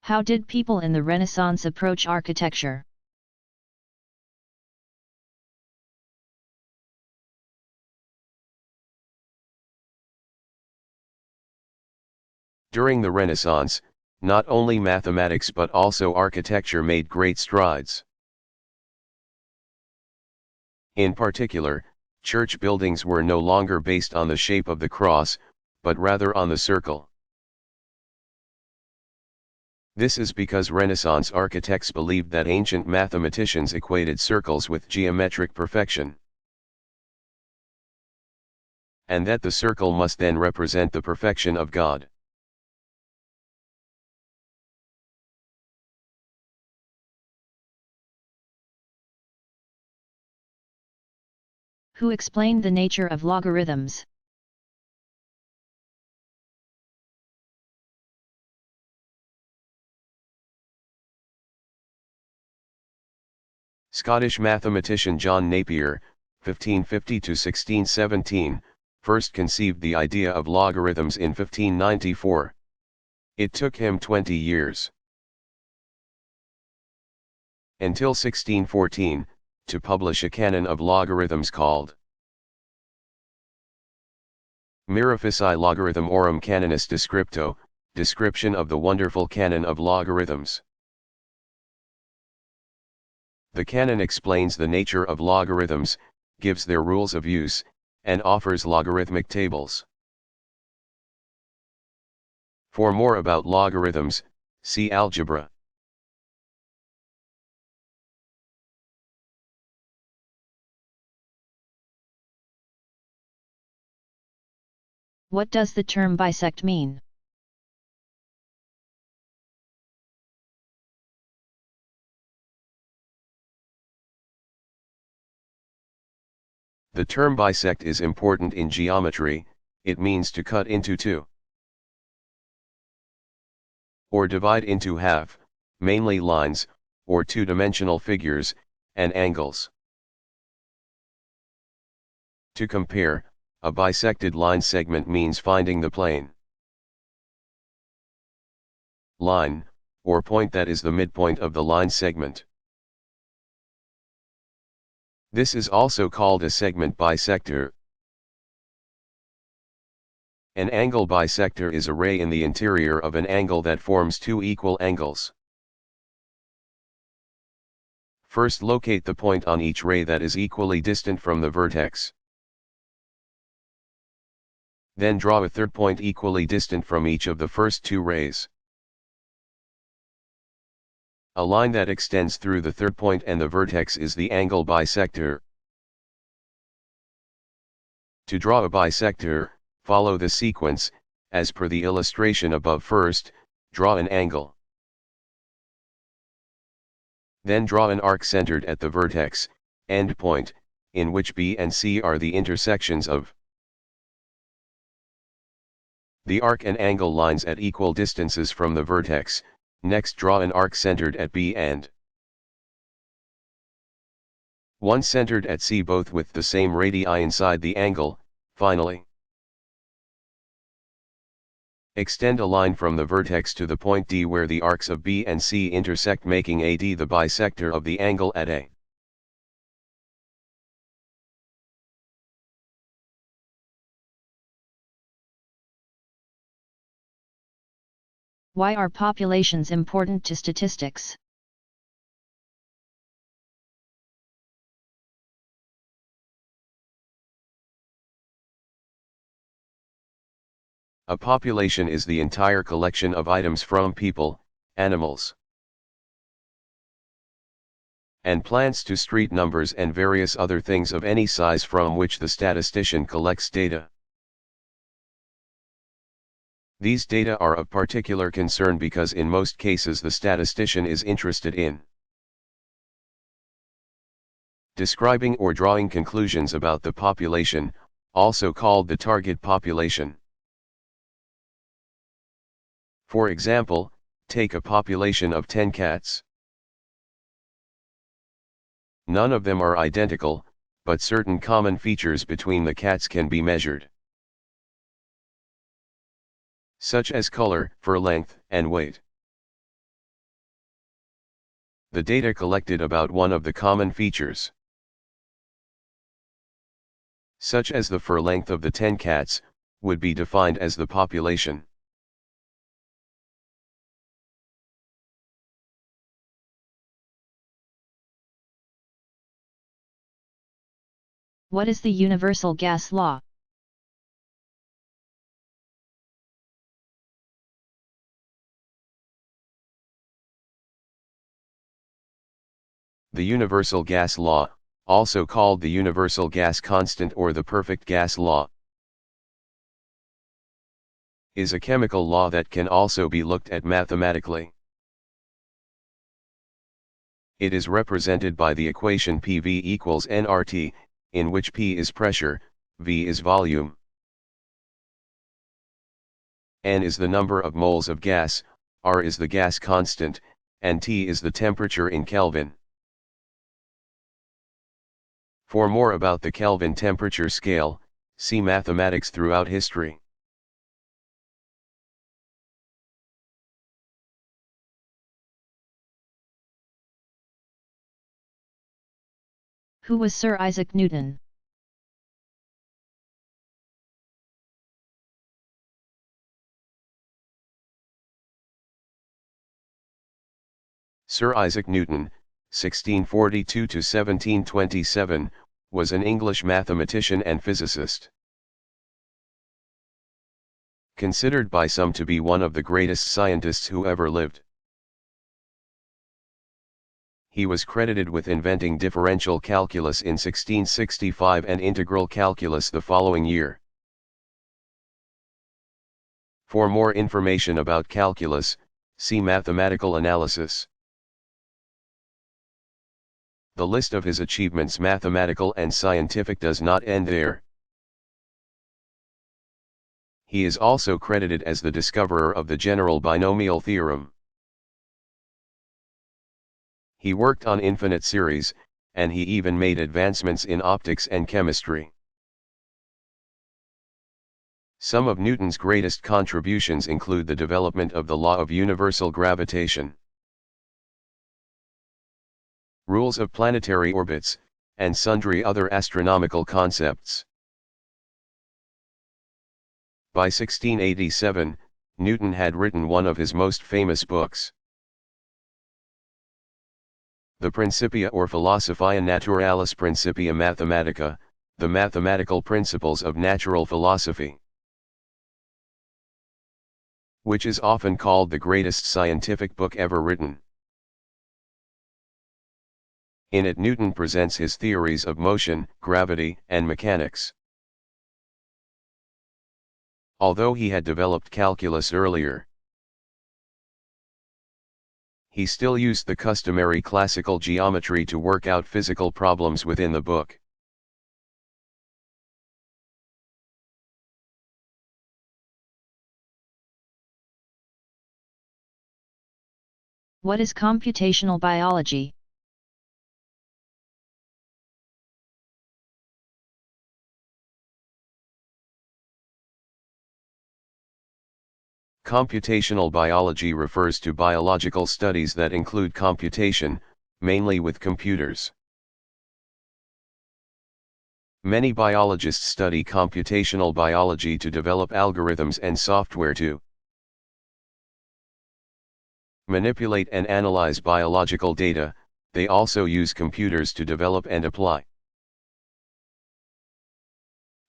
How did people in the Renaissance approach architecture? During the Renaissance, not only mathematics but also architecture made great strides. In particular, church buildings were no longer based on the shape of the cross, but rather on the circle. This is because Renaissance architects believed that ancient mathematicians equated circles with geometric perfection, and that the circle must then represent the perfection of God. Who explained the nature of logarithms? Scottish mathematician John Napier, 1550–1617, first conceived the idea of logarithms in 1594. It took him 20 years, until 1614, to publish a canon of logarithms called Mirifici Logarithmorum Canonis Descripto, description of the wonderful canon of logarithms. The canon explains the nature of logarithms, gives their rules of use, and offers logarithmic tables. For more about logarithms, see algebra. What does the term bisect mean? The term bisect is important in geometry. It means to cut into two, or divide into half, mainly lines, or two-dimensional figures, and angles. To compare, a bisected line segment means finding the plane line, or point that is the midpoint of the line segment. This is also called a segment bisector. An angle bisector is a ray in the interior of an angle that forms two equal angles. First, locate the point on each ray that is equally distant from the vertex. Then draw a third point equally distant from each of the first two rays. A line that extends through the third point and the vertex is the angle bisector. To draw a bisector, follow the sequence, as per the illustration above. First, draw an angle. Then draw an arc centered at the vertex, end point, in which B and C are the intersections of the arc and angle lines at equal distances from the vertex. Next, draw an arc centered at B and one centered at C, both with the same radii inside the angle. Finally, extend a line from the vertex to the point D where the arcs of B and C intersect, making AD the bisector of the angle at A. Why are populations important to statistics? A population is the entire collection of items from people, animals, and plants to street numbers and various other things of any size from which the statistician collects data. These data are of particular concern because in most cases the statistician is interested in describing or drawing conclusions about the population, also called the target population. For example, take a population of 10 cats. None of them are identical, but certain common features between the cats can be measured, such as color, fur length, and weight. the data collected about one of the common features, such as the fur length of the 10 cats, would be defined as the population. What is the universal gas law? The universal gas law, also called the universal gas constant or the perfect gas law, is a chemical law that can also be looked at mathematically. It is represented by the equation PV equals nRT, in which P is pressure, V is volume, N is the number of moles of gas, R is the gas constant, and T is the temperature in Kelvin. For more about the Kelvin temperature scale, see Mathematics Throughout History. Who was Sir Isaac Newton? Sir Isaac Newton, 1642 to 1727, was an English mathematician and physicist. Considered by some to be one of the greatest scientists who ever lived. He was credited with inventing differential calculus in 1665 and integral calculus the following year. For more information about calculus, see mathematical analysis. The list of his achievements, mathematical and scientific, does not end there. He is also credited as the discoverer of the general binomial theorem. He worked on infinite series, and he even made advancements in optics and chemistry. Some of Newton's greatest contributions include the development of the law of universal gravitation, rules of planetary orbits, and sundry other astronomical concepts. By 1687, Newton had written one of his most famous books, the Principia or Philosophiae Naturalis Principia Mathematica, the Mathematical Principles of Natural Philosophy, which is often called the greatest scientific book ever written. In it, Newton presents his theories of motion, gravity, and mechanics. Although he had developed calculus earlier, he still used the customary classical geometry to work out physical problems within the book. What is computational biology? Computational biology refers to biological studies that include computation, mainly with computers. Many biologists study computational biology to develop algorithms and software to manipulate and analyze biological data. They also use computers to develop and apply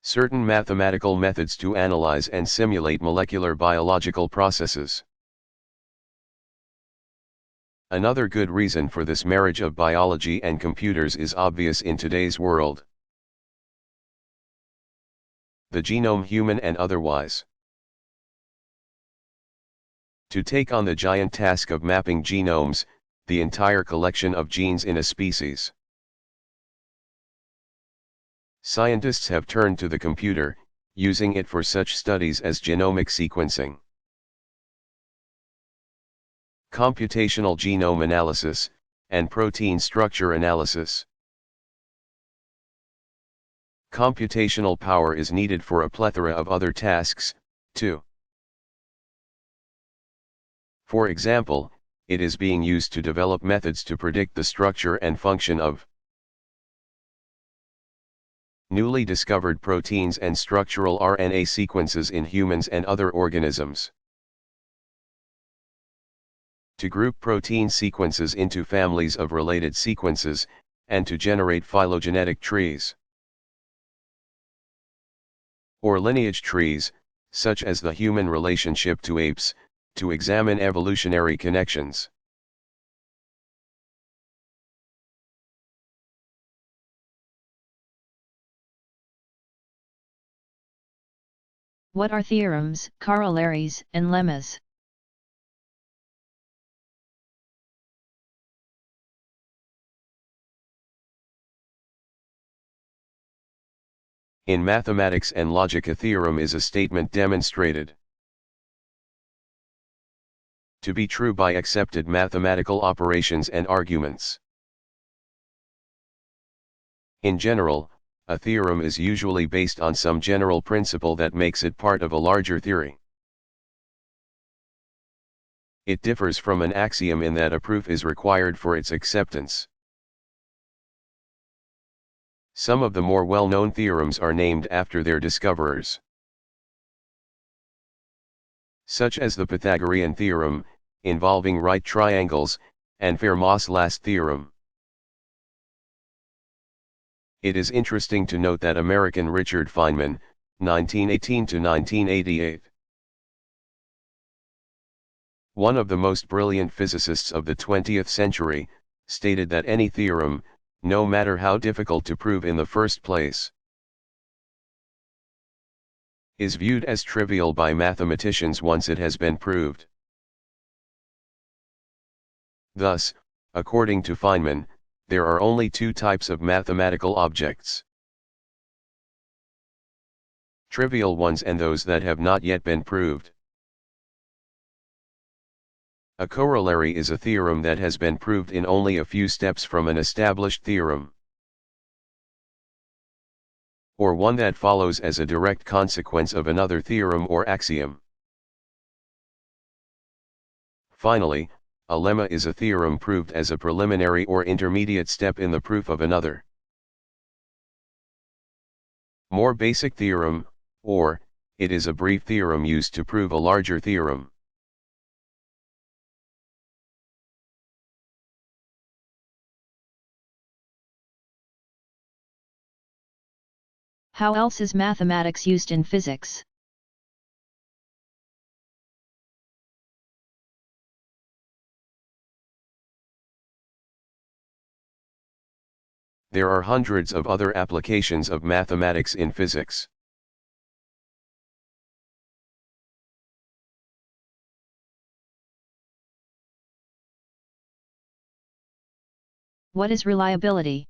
certain mathematical methods to analyze and simulate molecular biological processes. Another good reason for this marriage of biology and computers is obvious in today's world. The genome, human and otherwise. To take on the giant task of mapping genomes, the entire collection of genes in a species, scientists have turned to the computer, using it for such studies as genomic sequencing, computational genome analysis, and protein structure analysis. Computational power is needed for a plethora of other tasks, too. For example, it is being used to develop methods to predict the structure and function of newly discovered proteins and structural RNA sequences in humans and other organisms. To group protein sequences into families of related sequences, and to generate phylogenetic trees or lineage trees, such as the human relationship to apes, to examine evolutionary connections. What are theorems, corollaries, and lemmas? In mathematics and logic, a theorem is a statement demonstrated to be true by accepted mathematical operations and arguments. In general, a theorem is usually based on some general principle that makes it part of a larger theory. It differs from an axiom in that a proof is required for its acceptance. Some of the more well-known theorems are named after their discoverers, such as the Pythagorean theorem, involving right triangles, and Fermat's last theorem. It is interesting to note that American Richard Feynman, 1918 to 1988, one of the most brilliant physicists of the 20th century, stated that any theorem, no matter how difficult to prove in the first place, is viewed as trivial by mathematicians once it has been proved. Thus, according to Feynman, there are only two types of mathematical objects: trivial ones and those that have not yet been proved. A corollary is a theorem that has been proved in only a few steps from an established theorem, or one that follows as a direct consequence of another theorem or axiom. Finally, a lemma is a theorem proved as a preliminary or intermediate step in the proof of another more basic theorem, or it is a brief theorem used to prove a larger theorem. How else is mathematics used in physics? There are hundreds of other applications of mathematics in physics. What is reliability?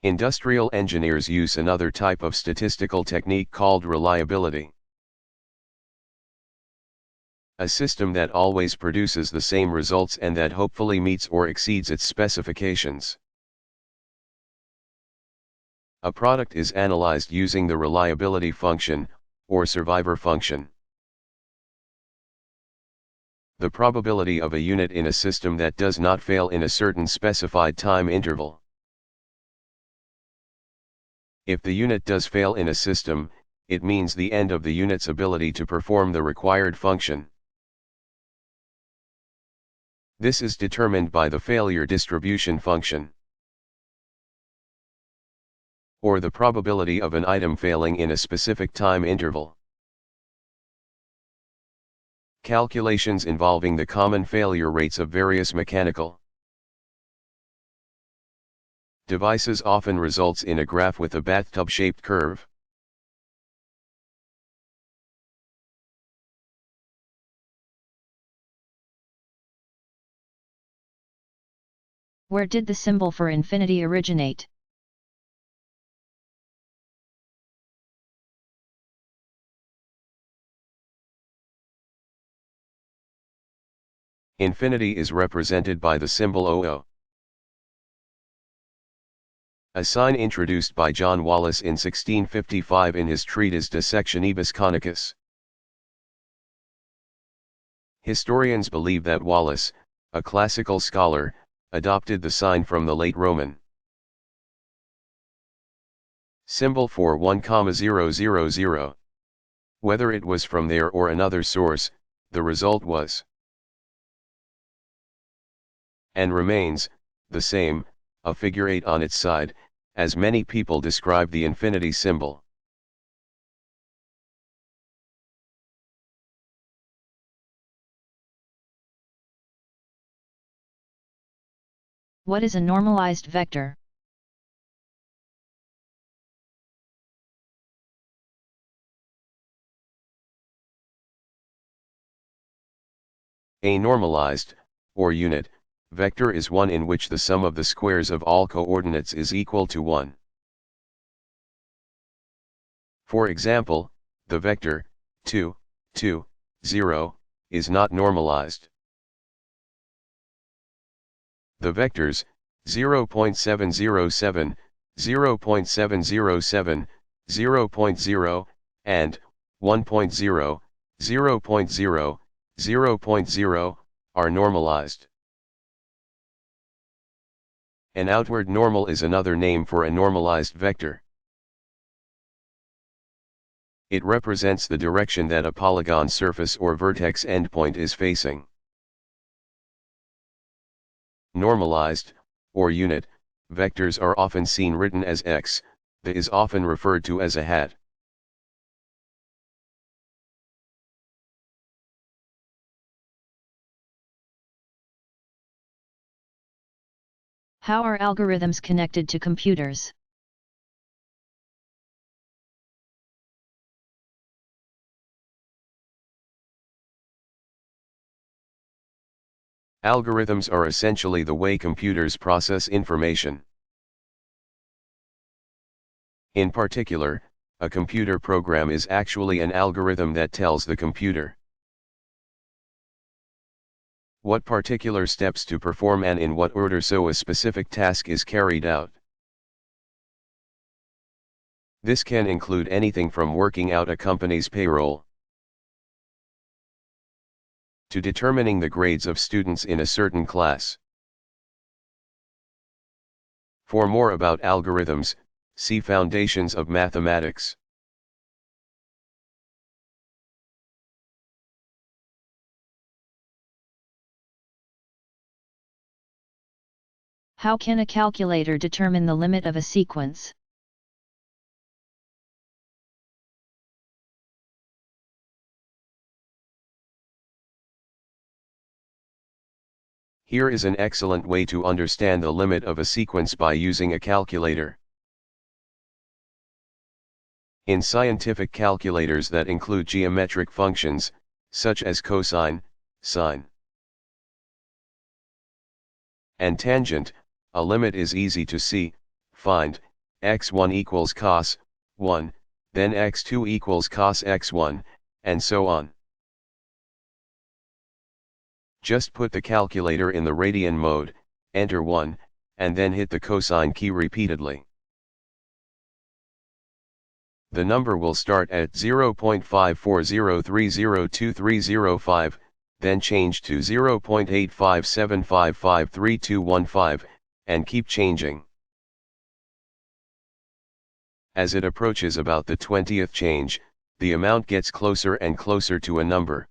Industrial engineers use another type of statistical technique called reliability. A system that always produces the same results and that hopefully meets or exceeds its specifications. A product is analyzed using the reliability function, or survivor function. The probability of a unit in a system that does not fail in a certain specified time interval. If the unit does fail in a system, it means the end of the unit's ability to perform the required function. This is determined by the failure distribution function, or the probability of an item failing in a specific time interval. Calculations involving the common failure rates of various mechanical devices often results in a graph with a bathtub-shaped curve. Where did the symbol for infinity originate? Infinity is represented by the symbol OO. a sign introduced by John Wallis in 1655 in his treatise De Sectionibus Conicus. Historians believe that Wallis, a classical scholar, adopted the sign from the late Roman symbol for 1,000. Whether it was from there or another source, the result was and remains the same, a figure 8 on its side, as many people describe the infinity symbol. What is a normalized vector? A normalized, or unit, vector is one in which the sum of the squares of all coordinates is equal to 1. For example, the vector 2, 2, 0 is not normalized. The vectors 0.707, 0.707, 0.0, and 1.0, 0.0, 0.0 are normalized. An outward normal is another name for a normalized vector. It represents the direction that a polygon surface or vertex endpoint is facing. Normalized, or unit, vectors are often seen written as x, the is often referred to as a hat. How are algorithms connected to computers? Algorithms are essentially the way computers process information. In particular, a computer program is actually an algorithm that tells the computer what particular steps to perform and in what order so a specific task is carried out. This can include anything from working out a company's payroll to determining the grades of students in a certain class. For more about algorithms, see Foundations of Mathematics. How can a calculator determine the limit of a sequence? Here is an excellent way to understand the limit of a sequence by using a calculator. In scientific calculators that include geometric functions, such as cosine, sine, and tangent, a limit is easy to see. Find x1 equals cos 1, then x2 equals cos x1, and so on. Just put the calculator in the radian mode, enter 1, and then hit the cosine key repeatedly. The number will start at 0.540302305, then change to 0.857553215, and keep changing. As it approaches about the 20th change, the amount gets closer and closer to a number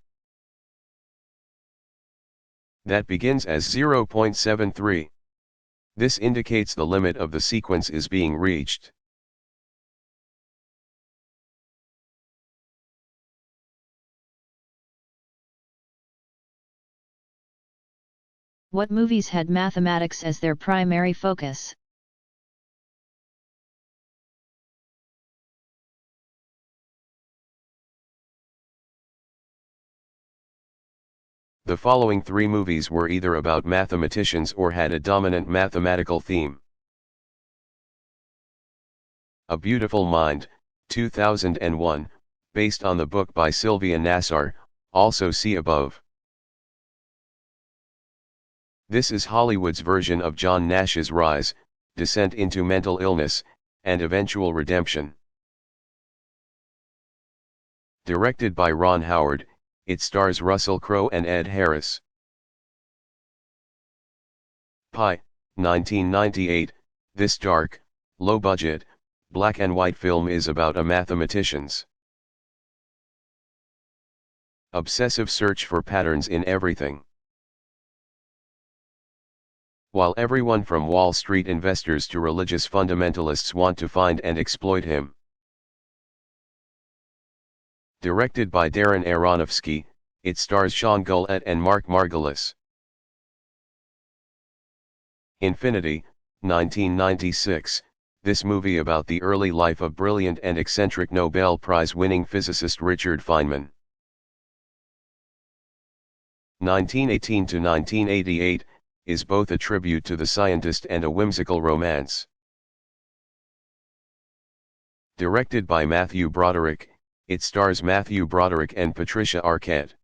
that begins as 0.73. This indicates the limit of the sequence is being reached. What movies had mathematics as their primary focus? The following 3 movies were either about mathematicians or had a dominant mathematical theme. A Beautiful Mind, 2001, based on the book by Sylvia Nassar, also see above. This is Hollywood's version of John Nash's Rise, descent into mental illness, and eventual redemption. Directed by Ron Howard, it stars Russell Crowe and Ed Harris. Pi, 1998, this dark, low-budget, black-and-white film is about a mathematician's obsessive search for patterns in everything. While everyone from Wall Street investors to religious fundamentalists want to find and exploit him. Directed by Darren Aronofsky, it stars Sean Gullett and Mark Margolis. Infinity, 1996, this movie about the early life of brilliant and eccentric Nobel Prize-winning physicist Richard Feynman. 1918 to 1988, is both a tribute to the scientist and a whimsical romance. Directed by Matthew Broderick, it stars Matthew Broderick and Patricia Arquette.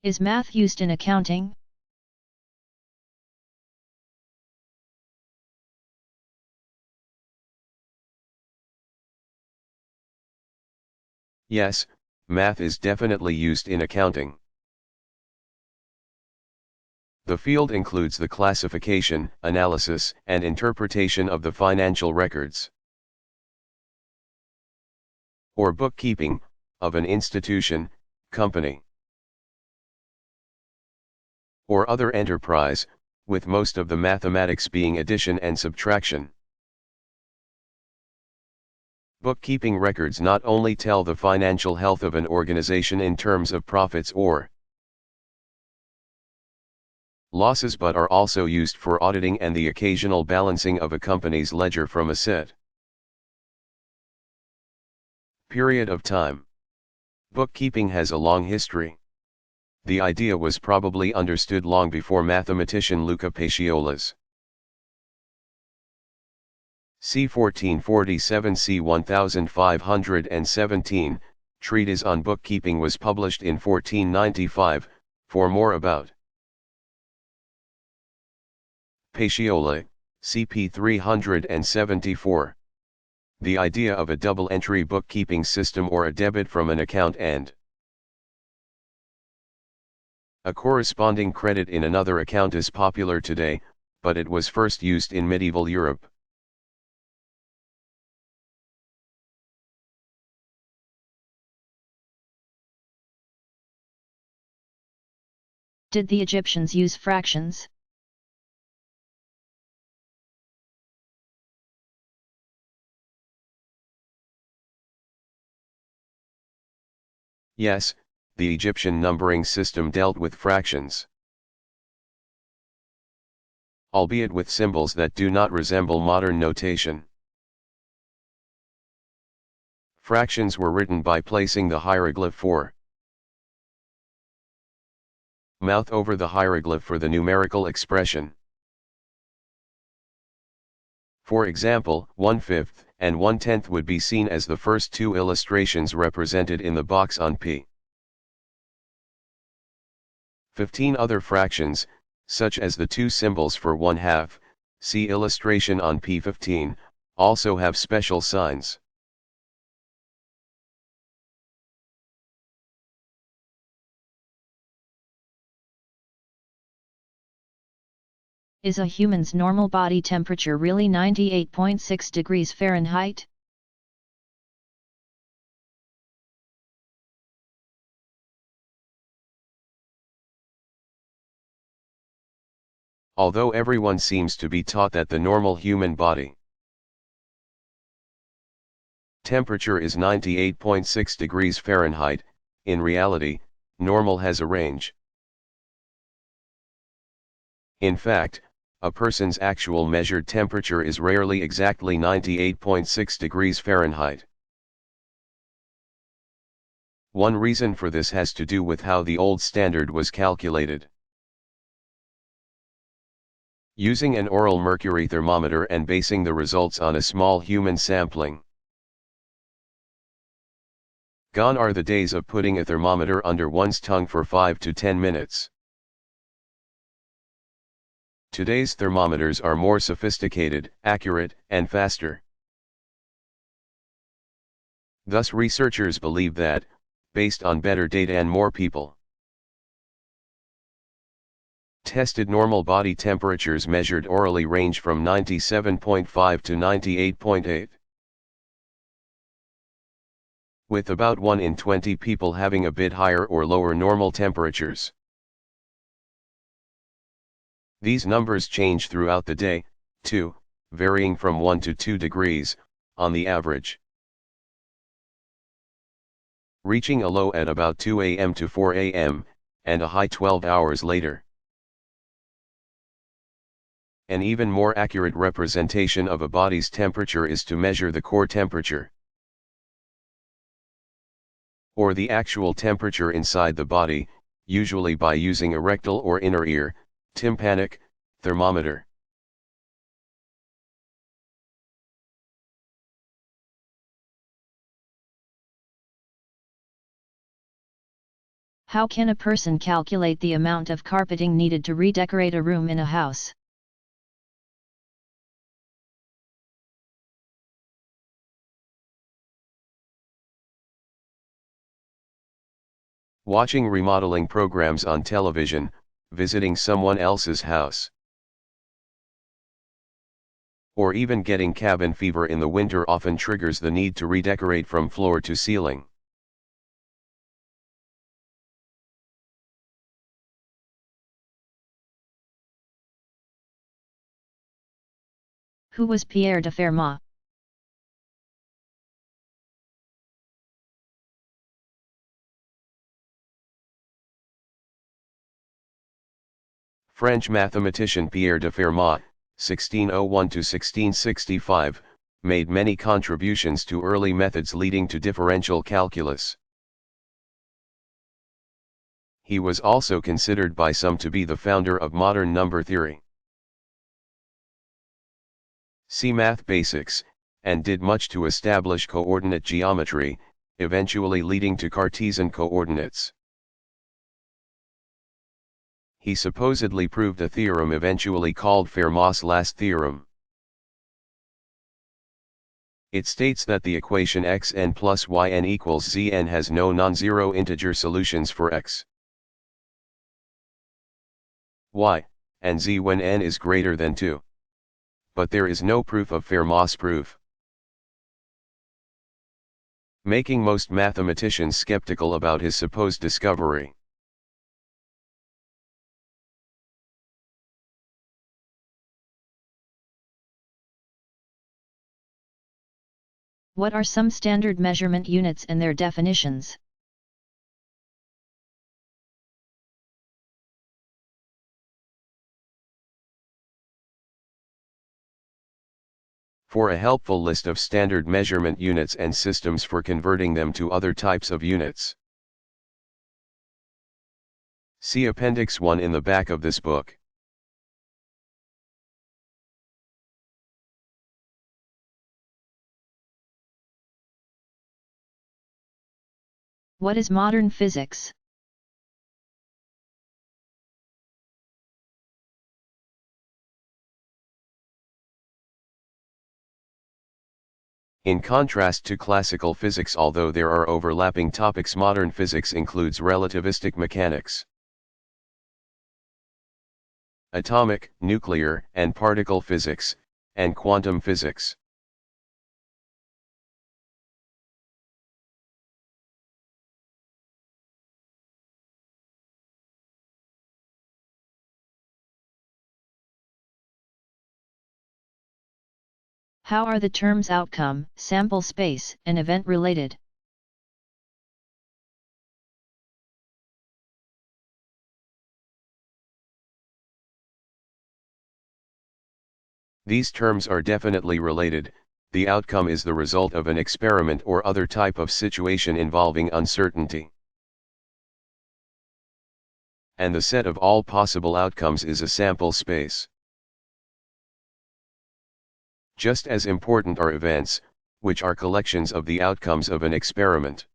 Is math used in accounting? Yes, math is definitely used in accounting. The field includes the classification, analysis, and interpretation of the financial records or bookkeeping of an institution, company, or other enterprise, with most of the mathematics being addition and subtraction. Bookkeeping records not only tell the financial health of an organization in terms of profits or losses but are also used for auditing and the occasional balancing of a company's ledger from a set period of time. Bookkeeping has a long history. The idea was probably understood long before mathematician Luca Pacioli's c. 1447 c. 1517, treatise on bookkeeping was published in 1495, for more about Pacioli, CP 374. The idea of a double-entry bookkeeping system or a debit from an account and a corresponding credit in another account is popular today, but it was first used in medieval Europe. Did the Egyptians use fractions? Yes, the Egyptian numbering system dealt with fractions, albeit with symbols that do not resemble modern notation. Fractions were written by placing the hieroglyph for mouth over the hieroglyph for the numerical expression. For example, 1/5 and 1/10 would be seen as the first two illustrations represented in the box on p. 15 other fractions, such as the two symbols for 1/2, see illustration on p15, also have special signs. Is a human's normal body temperature really 98.6 degrees Fahrenheit? Although everyone seems to be taught that the normal human body temperature is 98.6 degrees Fahrenheit, in reality, normal has a range. In fact, a person's actual measured temperature is rarely exactly 98.6 degrees Fahrenheit. One reason for this has to do with how the old standard was calculated. Using an oral mercury thermometer and basing the results on a small human sampling. Gone are the days of putting a thermometer under one's tongue for 5 to 10 minutes. Today's thermometers are more sophisticated, accurate, and faster. Thus researchers believe that, based on better data and more people tested, normal body temperatures measured orally range from 97.5 to 98.8. With about 1 in 20 people having a bit higher or lower normal temperatures. These numbers change throughout the day, too, varying from 1 to 2 degrees, on the average. Reaching a low at about 2 a.m. to 4 a.m., and a high 12 hours later. An even more accurate representation of a body's temperature is to measure the core temperature, or the actual temperature inside the body, usually by using a rectal or inner ear, tympanic, thermometer. How can a person calculate the amount of carpeting needed to redecorate a room in a house? Watching remodeling programs on television, visiting someone else's house, or even getting cabin fever in the winter often triggers the need to redecorate from floor to ceiling. Who was Pierre de Fermat? French mathematician Pierre de Fermat, 1601 to 1665, made many contributions to early methods leading to differential calculus. He was also considered by some to be the founder of modern number theory. See Math Basics, and did much to establish coordinate geometry, eventually leading to Cartesian coordinates. He supposedly proved a theorem eventually called Fermat's last theorem. It states that the equation xn plus yn equals zn has no non-zero integer solutions for x, y, and z when n is greater than 2. But there is no proof of Fermat's proof, making most mathematicians skeptical about his supposed discovery. What are some standard measurement units and their definitions? For a helpful list of standard measurement units and systems for converting them to other types of units, see Appendix 1 in the back of this book. What is modern physics? In contrast to classical physics, although there are overlapping topics, modern physics includes relativistic mechanics, atomic, nuclear, and particle physics, and quantum physics. How are the terms outcome, sample space, and event related? These terms are definitely related. The outcome is the result of an experiment or other type of situation involving uncertainty, and the set of all possible outcomes is a sample space. Just as important are events, which are collections of the outcomes of an experiment.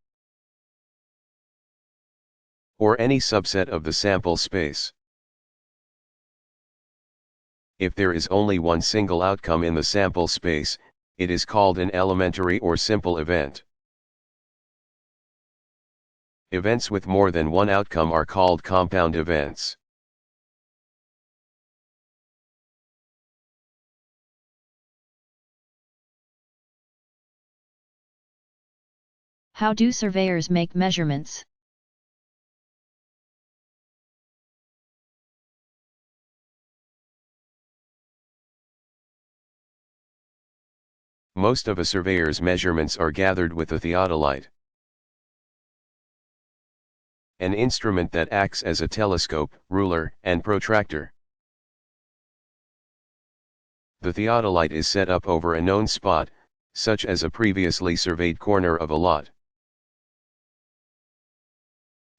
or any subset of the sample space. If there is only one single outcome in the sample space, it is called an elementary or simple event. Events with more than one outcome are called compound events. How do surveyors make measurements? Most of a surveyor's measurements are gathered with a theodolite, an instrument that acts as a telescope, ruler, and protractor. The theodolite is set up over a known spot, such as a previously surveyed corner of a lot.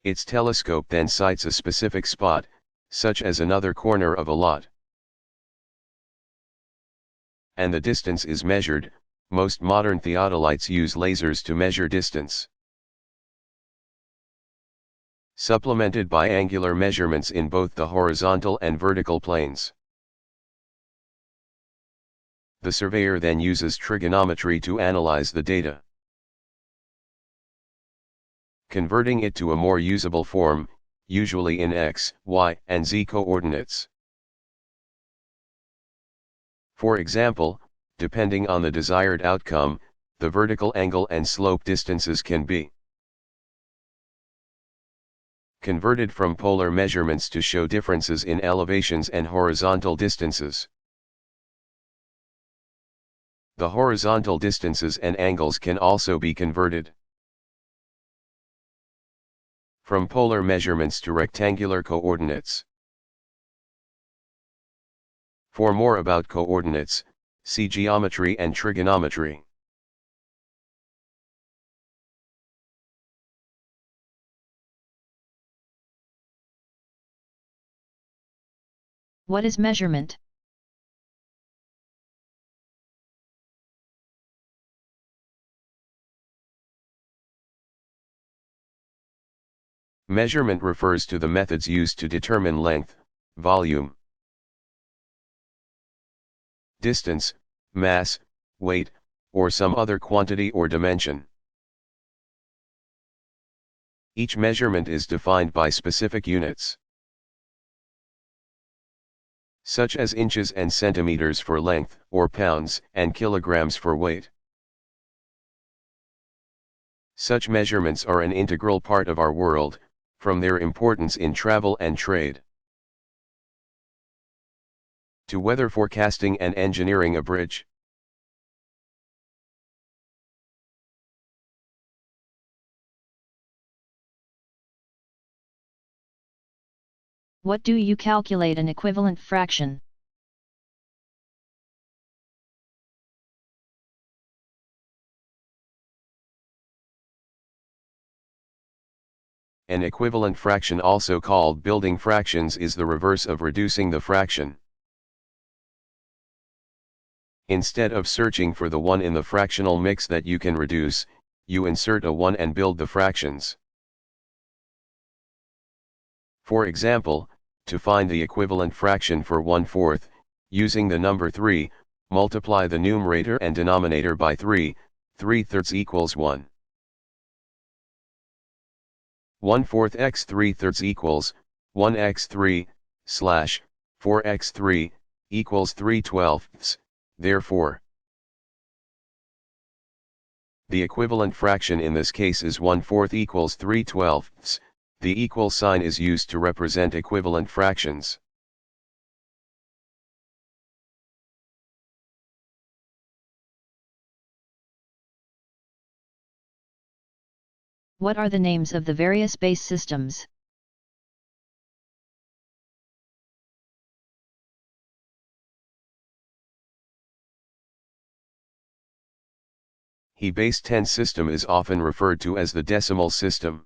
Its telescope then sights a specific spot, such as another corner of a lot. And the distance is measured. Most modern theodolites use lasers to measure distance, supplemented by angular measurements in both the horizontal and vertical planes. The surveyor then uses trigonometry to analyze the data, converting it to a more usable form, usually in x, y, and z coordinates. For example, depending on the desired outcome, the vertical angle and slope distances can be converted from polar measurements to show differences in elevations and horizontal distances. The horizontal distances and angles can also be converted from polar measurements to rectangular coordinates. For more about coordinates, see geometry and trigonometry. What is measurement? Measurement refers to the methods used to determine length, volume, distance, mass, weight, or some other quantity or dimension. Each measurement is defined by specific units, such as inches and centimeters for length, or pounds and kilograms for weight. Such measurements are an integral part of our world, from their importance in travel and trade, to weather forecasting and engineering a bridge. What do you calculate an equivalent fraction? An equivalent fraction, also called building fractions, is the reverse of reducing the fraction. Instead of searching for the one in the fractional mix that you can reduce, you insert a 1 and build the fractions. For example, to find the equivalent fraction for 1/4, using the number 3, multiply the numerator and denominator by 3, 3/3 equals 1. 1/4 x 3/3 equals 1x3 slash 4x3 equals 3/12. Therefore, the equivalent fraction in this case is 1/4 equals 3/12. The equal sign is used to represent equivalent fractions. What are the names of the various base systems? The base 10 system is often referred to as the decimal system.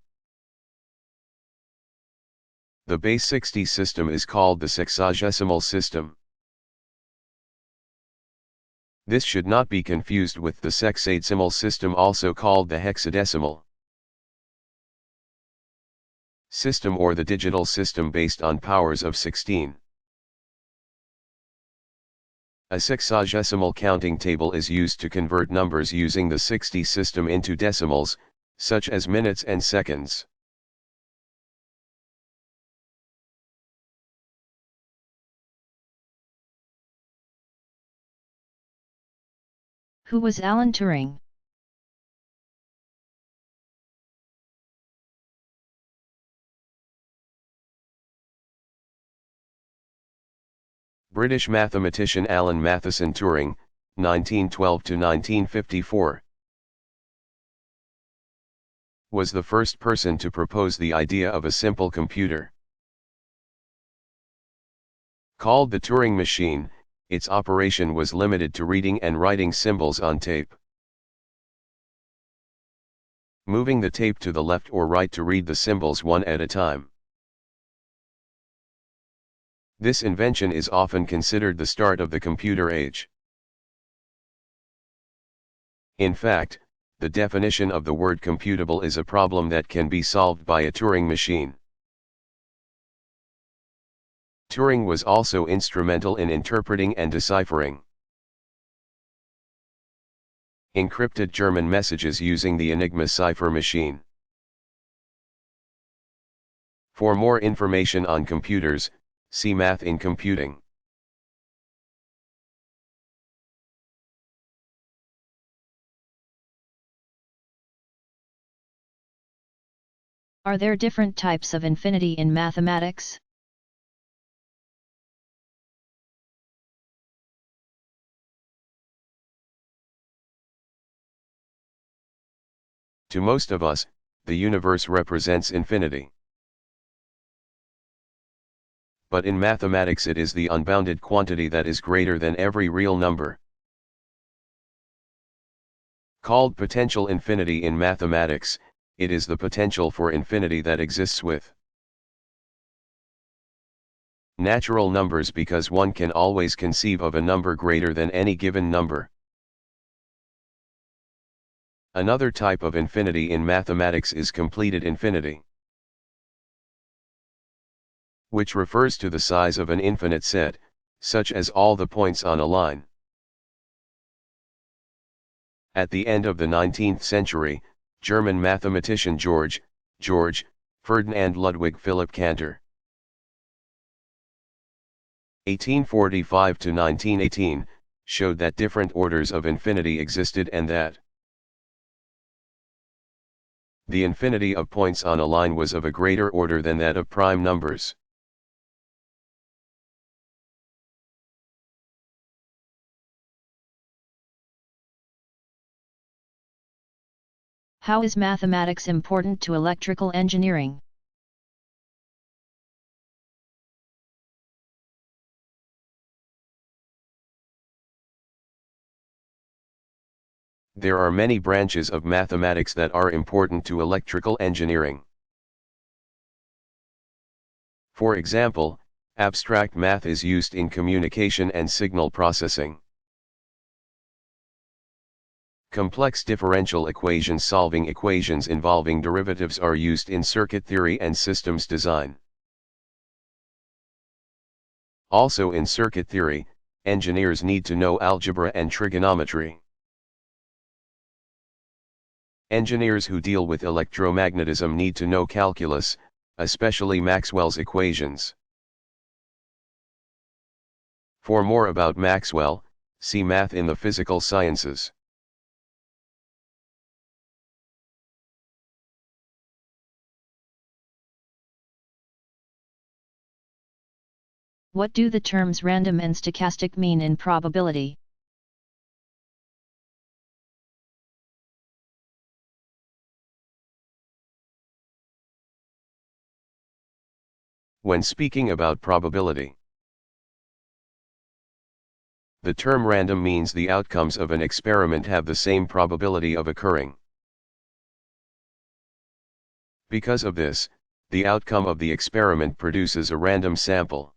The base 60 system is called the sexagesimal system. This should not be confused with the sexagesimal system, also called the hexadecimal. system or the digital system based on powers of 16. A sexagesimal counting table is used to convert numbers using the 60 system into decimals, such as minutes and seconds. Who was Alan Turing? British mathematician Alan Matheson Turing, 1912 to 1954. Was the first person to propose the idea of a simple computer. Called the Turing machine, its operation was limited to reading and writing symbols on tape. Moving the tape to the left or right to read the symbols one at a time. This invention is often considered the start of the computer age. In fact, the definition of the word computable is a problem that can be solved by a Turing machine. Turing was also instrumental in interpreting and deciphering encrypted German messages using the Enigma cipher machine. For more information on computers, see Math in Computing. Are there different types of infinity in mathematics? To most of us, the universe represents infinity. But in mathematics it is the unbounded quantity that is greater than every real number. Called potential infinity in mathematics, it is the potential for infinity that exists with natural numbers because one can always conceive of a number greater than any given number. Another type of infinity in mathematics is completed infinity, which refers to the size of an infinite set, such as all the points on a line. At the end of the 19th century, German mathematician Georg Ferdinand Ludwig Philipp Cantor, 1845 to 1918, showed that different orders of infinity existed and that the infinity of points on a line was of a greater order than that of prime numbers. How is mathematics important to electrical engineering? There are many branches of mathematics that are important to electrical engineering. For example, abstract math is used in communication and signal processing. Complex differential equations solving equations involving derivatives are used in circuit theory and systems design. Also in circuit theory, engineers need to know algebra and trigonometry. Engineers who deal with electromagnetism need to know calculus, especially Maxwell's equations. For more about Maxwell, see Math in the Physical Sciences. What do the terms random and stochastic mean in probability? When speaking about probability, the term random means the outcomes of an experiment have the same probability of occurring. Because of this, the outcome of the experiment produces a random sample.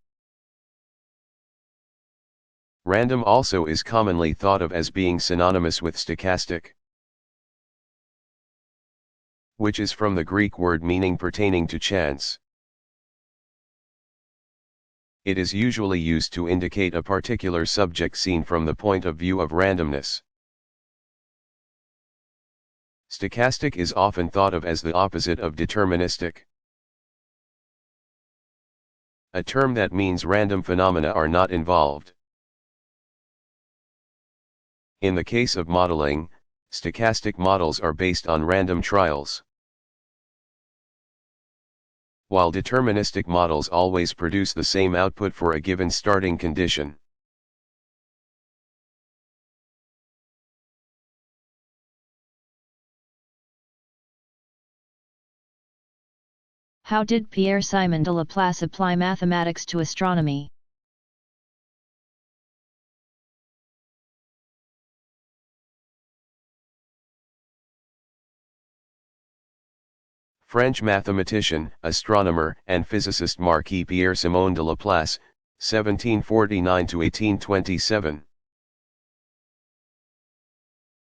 Random also is commonly thought of as being synonymous with stochastic. which is from the Greek word meaning pertaining to chance. It is usually used to indicate a particular subject seen from the point of view of randomness. Stochastic is often thought of as the opposite of deterministic, a term that means random phenomena are not involved. In the case of modeling, stochastic models are based on random trials, while deterministic models always produce the same output for a given starting condition. How did Pierre-Simon de Laplace apply mathematics to astronomy? French mathematician, astronomer, and physicist Marquis Pierre-Simon de Laplace, 1749–1827,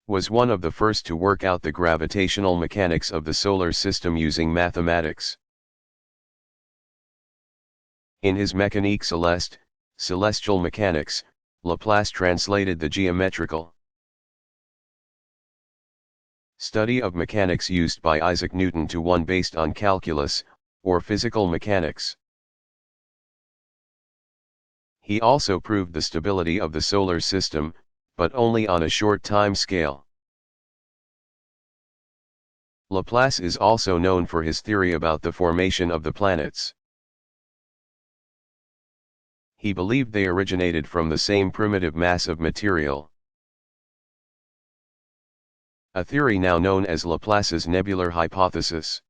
was one of the first to work out the gravitational mechanics of the solar system using mathematics. In his Mécanique céleste, celestial mechanics, Laplace translated the geometrical study of mechanics used by Isaac Newton to one based on calculus, or physical mechanics. He also proved the stability of the solar system, but only on a short time scale. Laplace is also known for his theory about the formation of the planets. He believed they originated from the same primitive mass of material, a theory now known as Laplace's nebular hypothesis.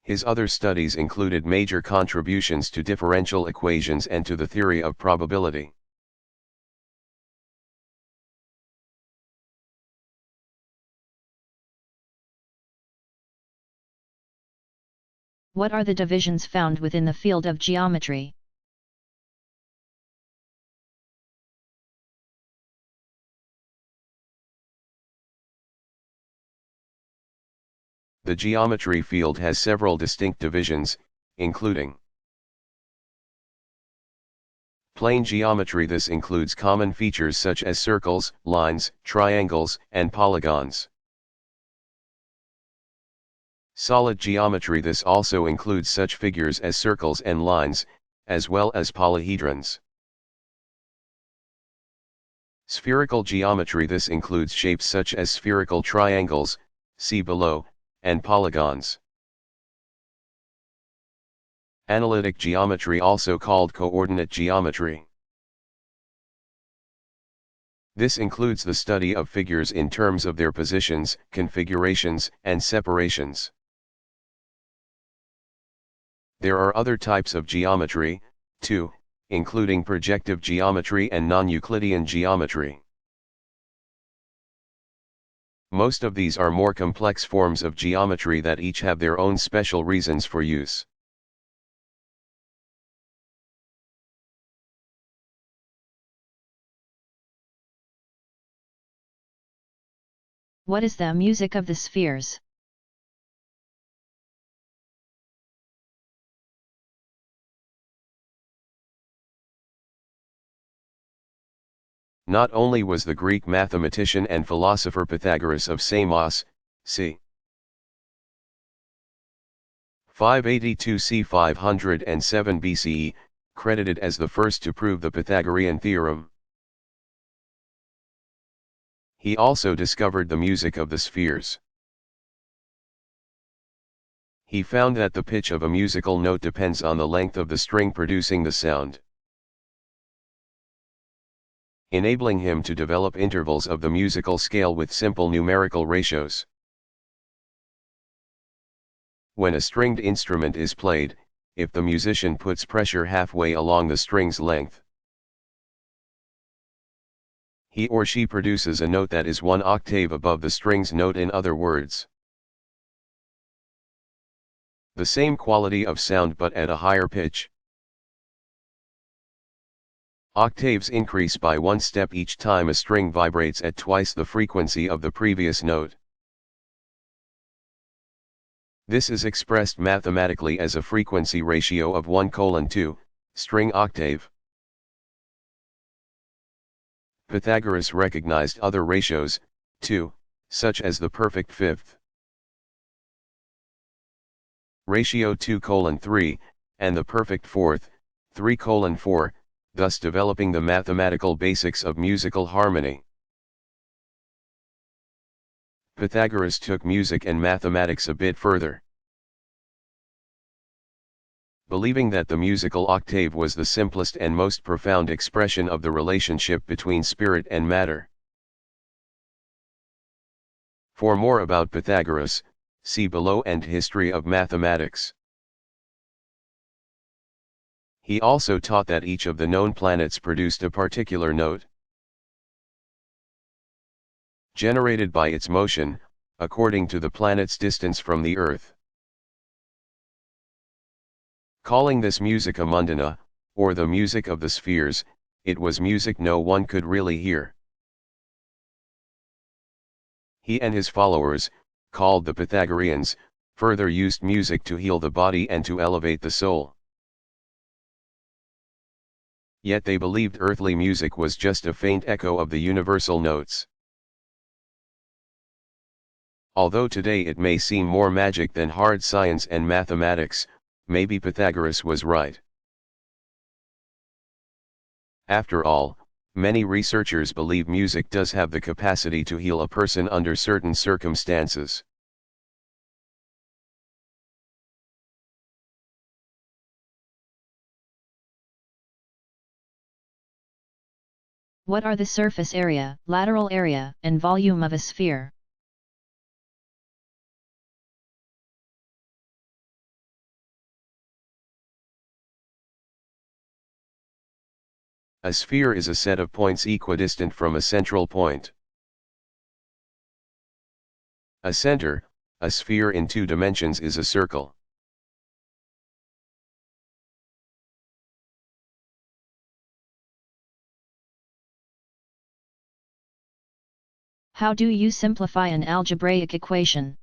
His other studies included major contributions to differential equations and to the theory of probability. What are the divisions found within the field of geometry? The geometry field has several distinct divisions, including plane geometry. This includes common features such as circles, lines, triangles, and polygons. Solid geometry. This also includes such figures as circles and lines, as well as polyhedrons. Spherical geometry. This includes shapes such as spherical triangles, see below, and polygons. Analytic geometry, also called coordinate geometry. This includes the study of figures in terms of their positions, configurations, and separations. There are other types of geometry, too, including projective geometry and non-Euclidean geometry. Most of these are more complex forms of geometry that each have their own special reasons for use. What is the music of the spheres? Not only was the Greek mathematician and philosopher Pythagoras of Samos, c. 582 c. 507 BCE, credited as the first to prove the Pythagorean theorem. He also discovered the music of the spheres. He found that the pitch of a musical note depends on the length of the string producing the sound, enabling him to develop intervals of the musical scale with simple numerical ratios. When a stringed instrument is played, if the musician puts pressure halfway along the string's length, he or she produces a note that is one octave above the string's note. In other words, the same quality of sound but at a higher pitch. Octaves increase by one step each time a string vibrates at twice the frequency of the previous note. This is expressed mathematically as a frequency ratio of 1:2, string octave. Pythagoras recognized other ratios, too, such as the perfect fifth. Ratio 2:3, and the perfect fourth, 3:4, thus developing the mathematical basics of musical harmony. Pythagoras took music and mathematics a bit further. Believing that the musical octave was the simplest and most profound expression of the relationship between spirit and matter. For more about Pythagoras, see below and History of Mathematics. He also taught that each of the known planets produced a particular note, generated by its motion, according to the planet's distance from the Earth. Calling this musica mundana, or the music of the spheres, it was music no one could really hear. He and his followers, called the Pythagoreans, further used music to heal the body and to elevate the soul. Yet they believed earthly music was just a faint echo of the universal notes. Although today it may seem more magic than hard science and mathematics, maybe Pythagoras was right. After all, many researchers believe music does have the capacity to heal a person under certain circumstances. What are the surface area, lateral area, and volume of a sphere? A sphere is a set of points equidistant from a central point. A center, a sphere in 2 dimensions, is a circle. How do you simplify an algebraic equation?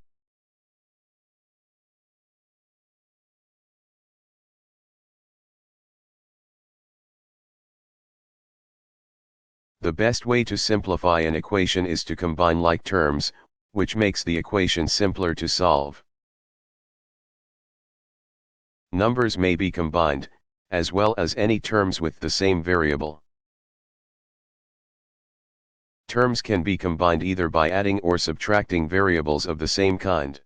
The best way to simplify an equation is to combine like terms, which makes the equation simpler to solve. Numbers may be combined, as well as any terms with the same variable. Terms can be combined either by adding or subtracting variables of the same kind.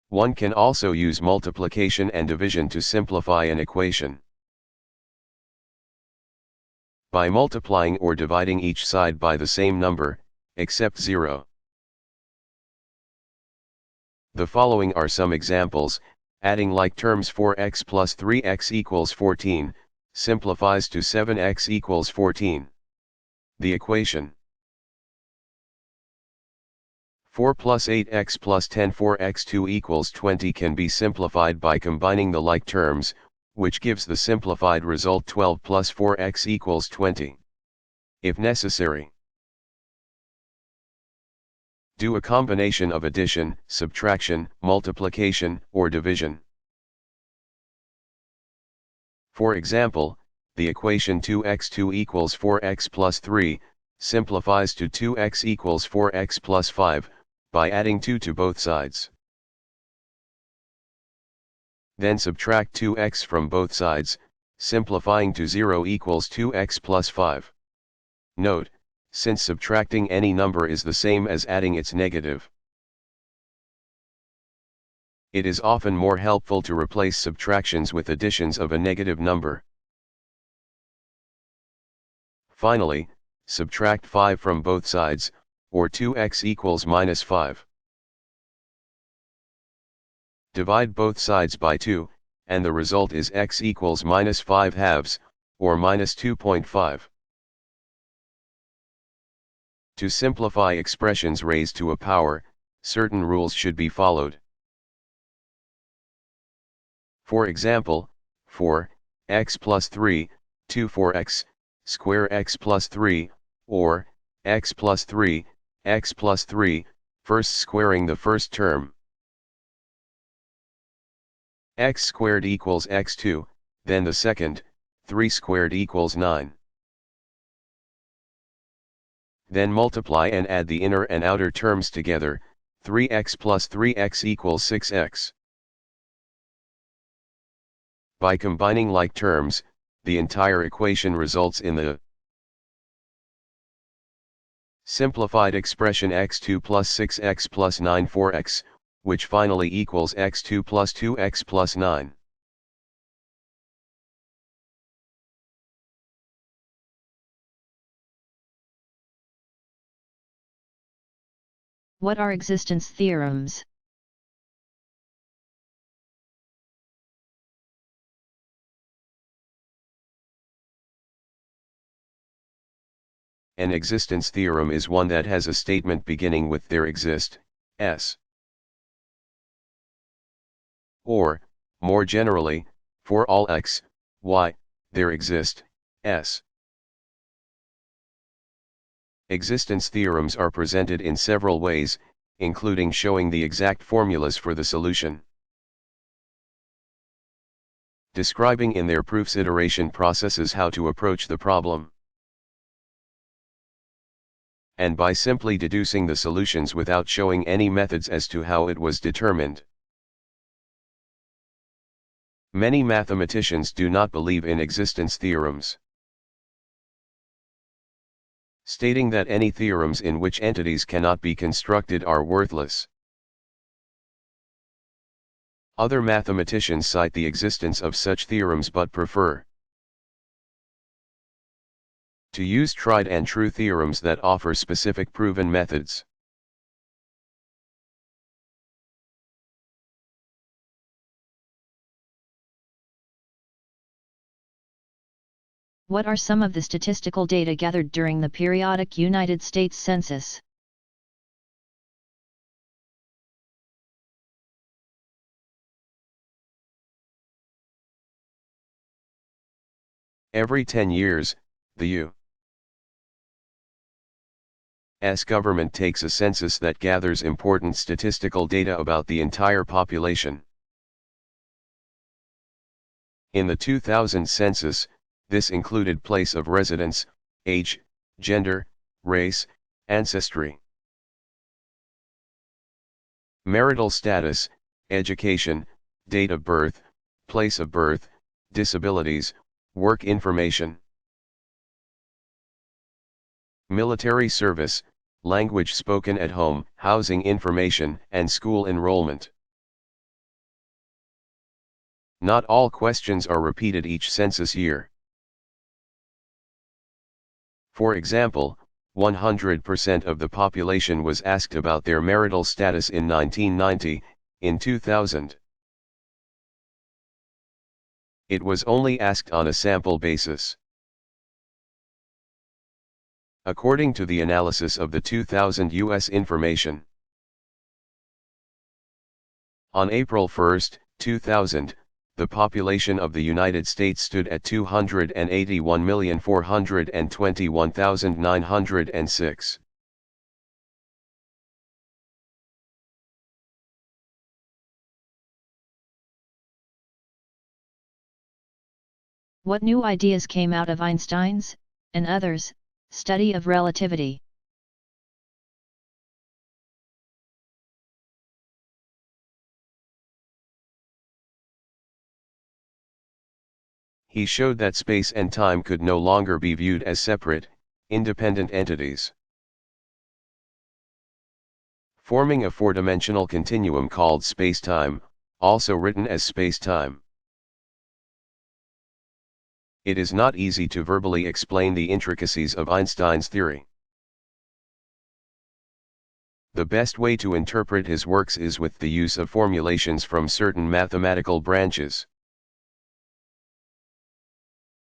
One can also use multiplication and division to simplify an equation. By multiplying or dividing each side by the same number, except 0. The following are some examples. Adding like terms: 4x plus 3x equals 14, simplifies to 7x equals 14. The equation 4 plus 8x plus 10 4x2 equals 20 can be simplified by combining the like terms, which gives the simplified result 12 plus 4x equals 20. If necessary, do a combination of addition, subtraction, multiplication, or division. For example, the equation 2x2 equals 4x plus 3, simplifies to 2x equals 4x plus 5, by adding 2 to both sides. Then subtract 2x from both sides, simplifying to 0 equals 2x plus 5. Note, since subtracting any number is the same as adding its negative, it is often more helpful to replace subtractions with additions of a negative number. Finally, subtract 5 from both sides, or 2x equals minus 5. Divide both sides by 2, and the result is x equals minus 5 halves, or minus 2.5. To simplify expressions raised to a power, certain rules should be followed. For example, 4, x plus 3, 2 4x, square x plus 3, or, x plus 3, x plus 3, First squaring the first term. X squared equals x2, then the second, 3 squared equals 9. Then multiply and add the inner and outer terms together, 3x plus 3x equals 6x. By combining like terms, the entire equation results in the simplified expression x2 plus 6x plus 9 4x, which finally equals x2 plus 2x plus 9. What are existence theorems? An existence theorem is one that has a statement beginning with there exist, s. Or, more generally, for all x, y, there exist, s. Existence theorems are presented in several ways, including showing the exact formulas for the solution, describing in their proofs iteration processes how to approach the problem, and by simply deducing the solutions without showing any methods as to how it was determined. Many mathematicians do not believe in existence theorems, stating that any theorems in which entities cannot be constructed are worthless. Other mathematicians cite the existence of such theorems but prefer to use tried and true theorems that offer specific proven methods. What are some of the statistical data gathered during the periodic United States Census? Every 10 years, the U.S. government takes a census that gathers important statistical data about the entire population. In the 2000 census, this included place of residence, age, gender, race, ancestry, marital status, education, date of birth, place of birth, disabilities, work information, military service, language spoken at home, housing information, and school enrollment. Not all questions are repeated each census year. For example, 100% of the population was asked about their marital status in 1990, in 2000. It was only asked on a sample basis. According to the analysis of the 2000 U.S. information, on April 1, 2000, the population of the United States stood at 281,421,906. What new ideas came out of Einstein's, and others, study of relativity? He showed that space and time could no longer be viewed as separate, independent entities, forming a four-dimensional continuum called spacetime, also written as spacetime. It is not easy to verbally explain the intricacies of Einstein's theory. The best way to interpret his works is with the use of formulations from certain mathematical branches,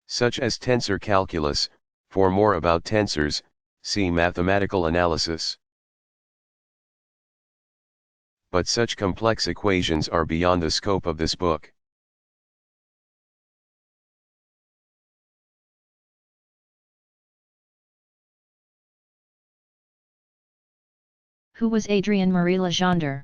such as tensor calculus. For more about tensors, see mathematical analysis. But such complex equations are beyond the scope of this book. Who was Adrien Marie Legendre?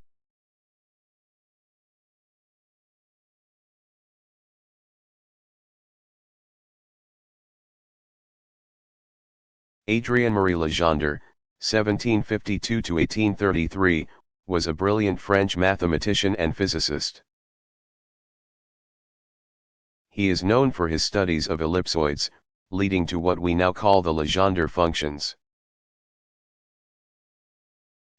Adrien Marie Legendre, 1752–1833, was a brilliant French mathematician and physicist. He is known for his studies of ellipsoids, leading to what we now call the Legendre functions,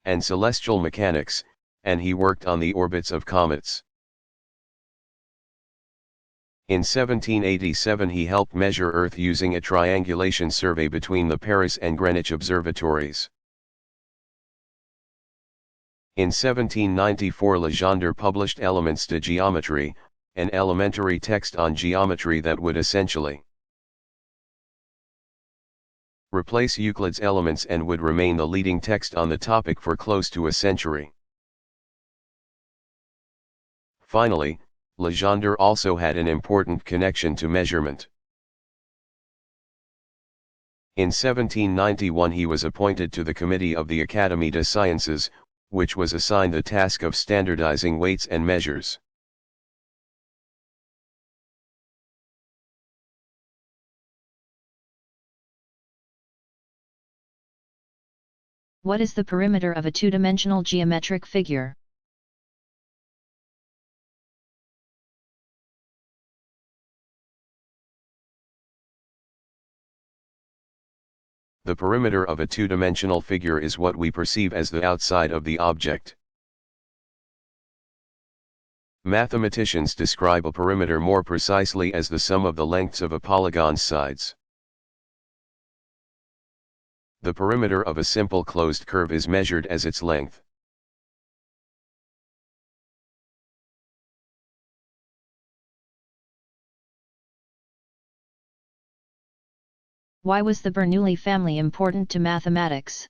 and celestial mechanics, and he worked on the orbits of comets. In 1787 he helped measure Earth using a triangulation survey between the Paris and Greenwich observatories. In 1794 Legendre published Elements de Géométrie, an elementary text on geometry that would essentially replace Euclid's Elements and would remain the leading text on the topic for close to a century. Finally, Legendre also had an important connection to measurement. In 1791 he was appointed to the Committee of the Académie des Sciences, which was assigned the task of standardizing weights and measures. What is the perimeter of a two-dimensional geometric figure? The perimeter of a two-dimensional figure is what we perceive as the outside of the object. Mathematicians describe a perimeter more precisely as the sum of the lengths of a polygon's sides. The perimeter of a simple closed curve is measured as its length. Why was the Bernoulli family important to mathematics?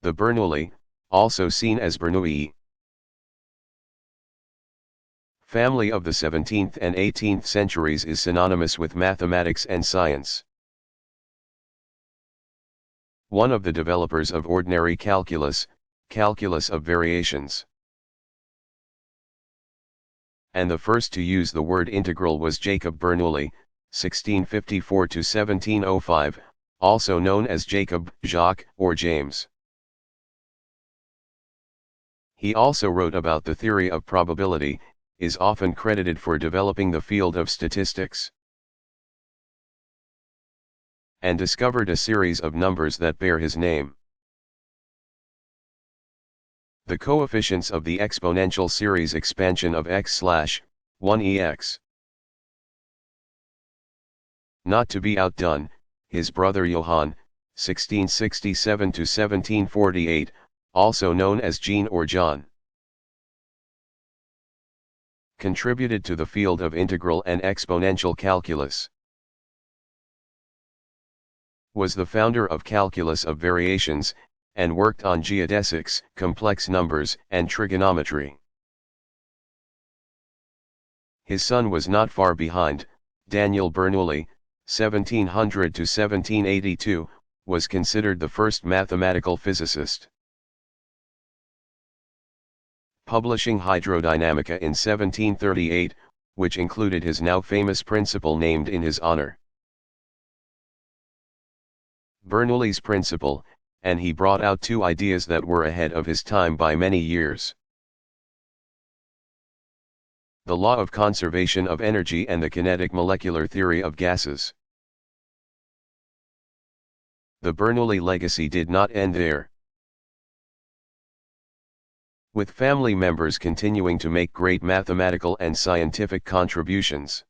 The Bernoulli, also seen as Bernoulli, family of the 17th and 18th centuries is synonymous with mathematics and science. One of the developers of ordinary calculus, calculus of variations, and the first to use the word integral was Jacob Bernoulli, 1654–1705, also known as Jacob, Jacques, or James. He also wrote about the theory of probability, is often credited for developing the field of statistics, and discovered a series of numbers that bear his name. The coefficients of the exponential series expansion of x/1ex. Not to be outdone, his brother Johann, 1667–1748, also known as Jean or John, contributed to the field of integral and exponential calculus, was the founder of calculus of variations, and worked on geodesics, complex numbers, and trigonometry. His son was not far behind. Daniel Bernoulli, 1700–1782, was considered the first mathematical physicist, publishing Hydrodynamica in 1738, which included his now famous principle named in his honor, Bernoulli's principle, and he brought out two ideas that were ahead of his time by many years: the law of conservation of energy and the kinetic molecular theory of gases. The Bernoulli legacy did not end there. With family members continuing to make great mathematical and scientific contributions,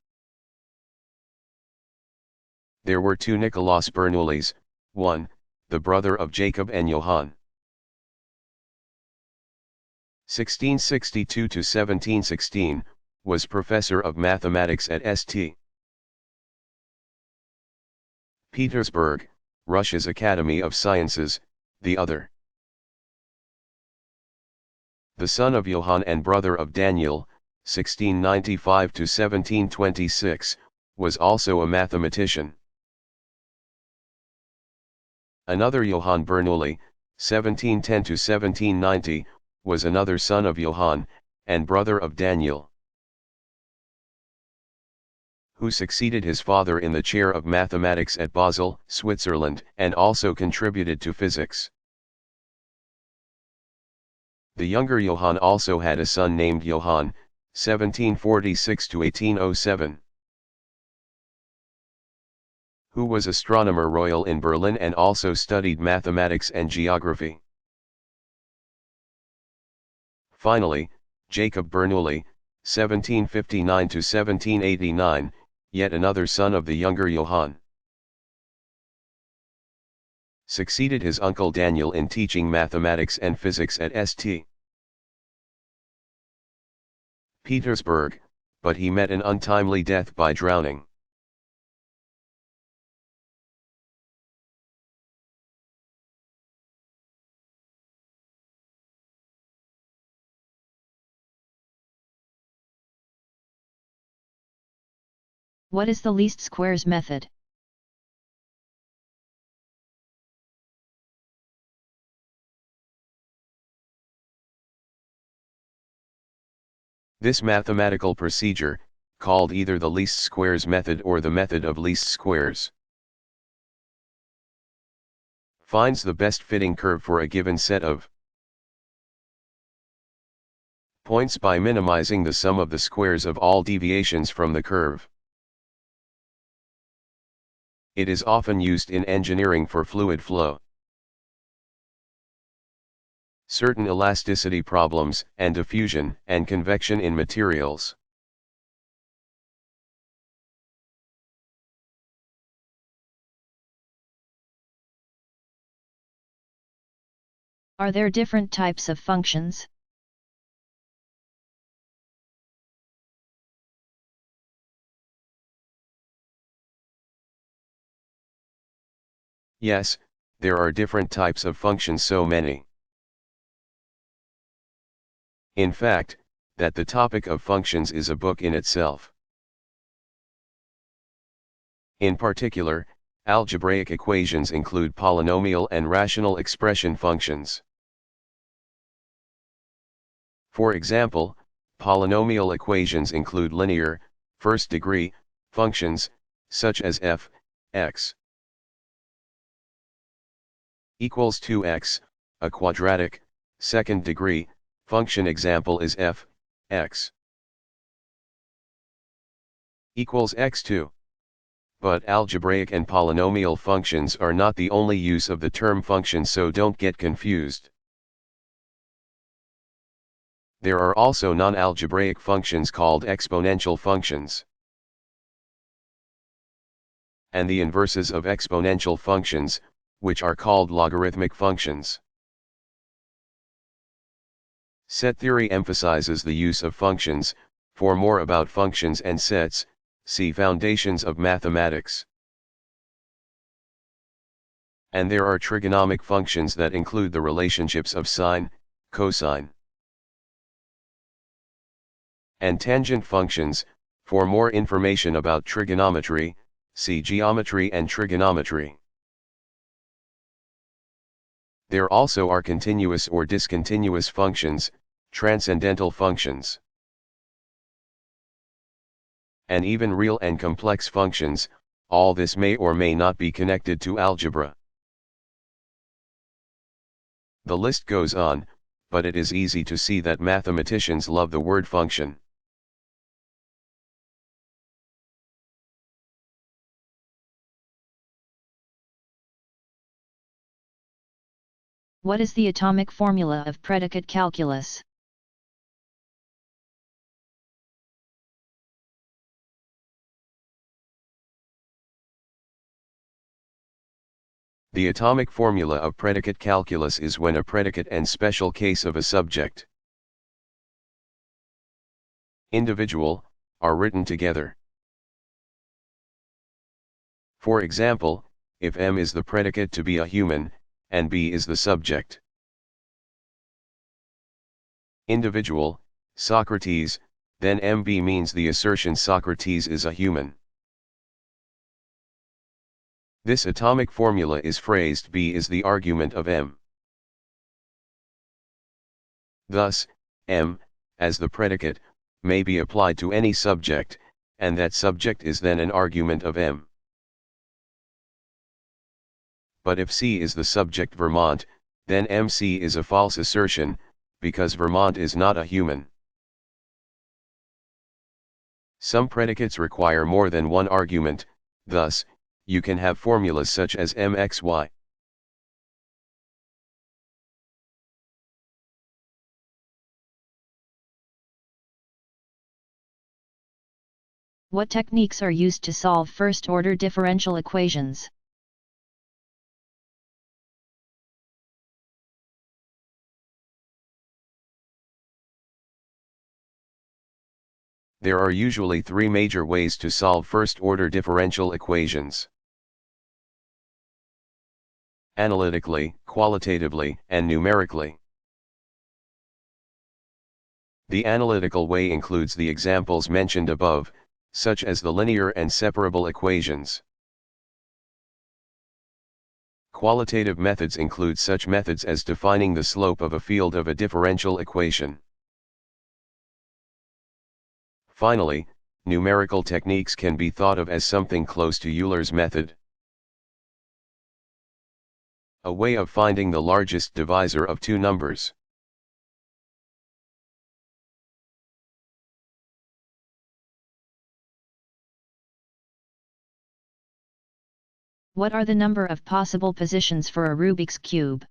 there were two Nicolaus Bernoullis, one, the brother of Jacob and Johann, 1662–1716, was professor of mathematics at St. Petersburg, Russia's Academy of Sciences. The other, the son of Johann and brother of Daniel, 1695 to 1726, was also a mathematician. Another Johann Bernoulli, 1710 to 1790, was another son of Johann, and brother of Daniel, who succeeded his father in the chair of mathematics at Basel, Switzerland, and also contributed to physics. The younger Johann also had a son named Johann, 1746 to 1807, who was astronomer royal in Berlin and also studied mathematics and geography. Finally, Jacob Bernoulli, 1759 to 1789, yet another son of the younger Johann, succeeded his uncle Daniel in teaching mathematics and physics at St. Petersburg, but he met an untimely death by drowning. What is the least squares method? This mathematical procedure, called either the least squares method or the method of least squares, finds the best fitting curve for a given set of points by minimizing the sum of the squares of all deviations from the curve. It is often used in engineering for fluid flow, certain elasticity problems, and diffusion and convection in materials. Are there different types of functions? Yes, there are different types of functions, so many. In fact, that the topic of functions is a book in itself. In particular, algebraic equations include polynomial and rational expression functions. For example, polynomial equations include linear, first-degree, functions, such as f, x equals 2x, a quadratic, second-degree, function example is f, x equals x2. But algebraic and polynomial functions are not the only use of the term function, so don't get confused. There are also non-algebraic functions called exponential functions, and the inverses of exponential functions, which are called logarithmic functions. Set theory emphasizes the use of functions. For more about functions and sets, see Foundations of Mathematics. And there are trigonomic functions that include the relationships of sine, cosine, and tangent functions. For more information about trigonometry, see Geometry and Trigonometry. There also are continuous or discontinuous functions, transcendental functions, and even real and complex functions. All this may or may not be connected to algebra. The list goes on, but it is easy to see that mathematicians love the word function. What is the atomic formula of predicate calculus? The atomic formula of predicate calculus is when a predicate and special case of a subject, individual, are written together. For example, if M is the predicate to be a human, and B is the subject. Individual, Socrates, then MB means the assertion Socrates is a human. This atomic formula is phrased B is the argument of M. Thus, M, as the predicate, may be applied to any subject, and that subject is then an argument of M. But if C is the subject Vermont, then MC is a false assertion, because Vermont is not a human. Some predicates require more than one argument, thus, you can have formulas such as MXY. What techniques are used to solve first-order differential equations? There are usually three major ways to solve first-order differential equations: analytically, qualitatively, and numerically. The analytical way includes the examples mentioned above, such as the linear and separable equations. Qualitative methods include such methods as defining the slope of a field of a differential equation. Finally, numerical techniques can be thought of as something close to Euler's method, a way of finding the largest divisor of two numbers. What are the number of possible positions for a Rubik's Cube?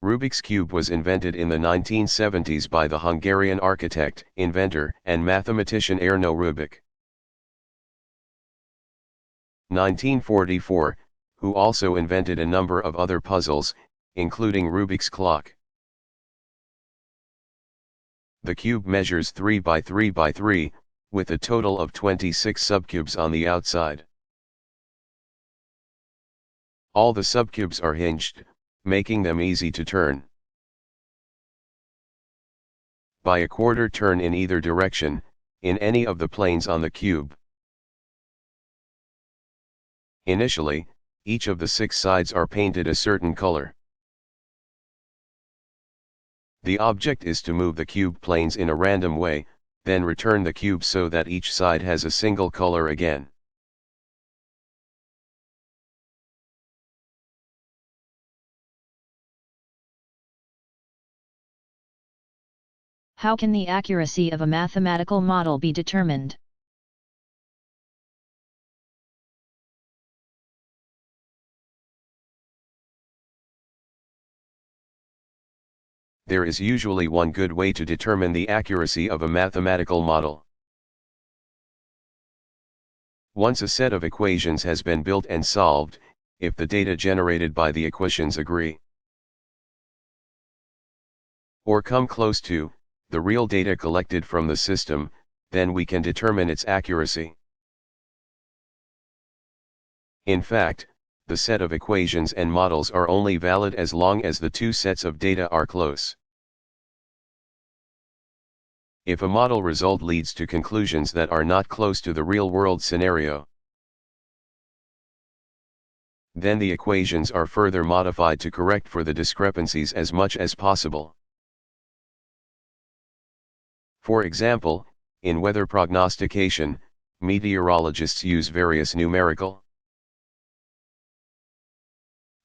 Rubik's Cube was invented in the 1970s by the Hungarian architect, inventor, and mathematician Erno Rubik. 1944, who also invented a number of other puzzles, including Rubik's clock. The cube measures 3 by 3 by 3, with a total of 26 subcubes on the outside. All the subcubes are hinged, making them easy to turn. By a quarter turn in either direction, in any of the planes on the cube. Initially, each of the 6 sides are painted a certain color. The object is to move the cube planes in a random way, then return the cube so that each side has a single color again. How can the accuracy of a mathematical model be determined? There is usually one good way to determine the accuracy of a mathematical model. Once a set of equations has been built and solved, if the data generated by the equations agree, or come close to, the real data collected from the system, then we can determine its accuracy. In fact, the set of equations and models are only valid as long as the two sets of data are close. If a model result leads to conclusions that are not close to the real-world scenario, then the equations are further modified to correct for the discrepancies as much as possible. For example, in weather prognostication, meteorologists use various numerical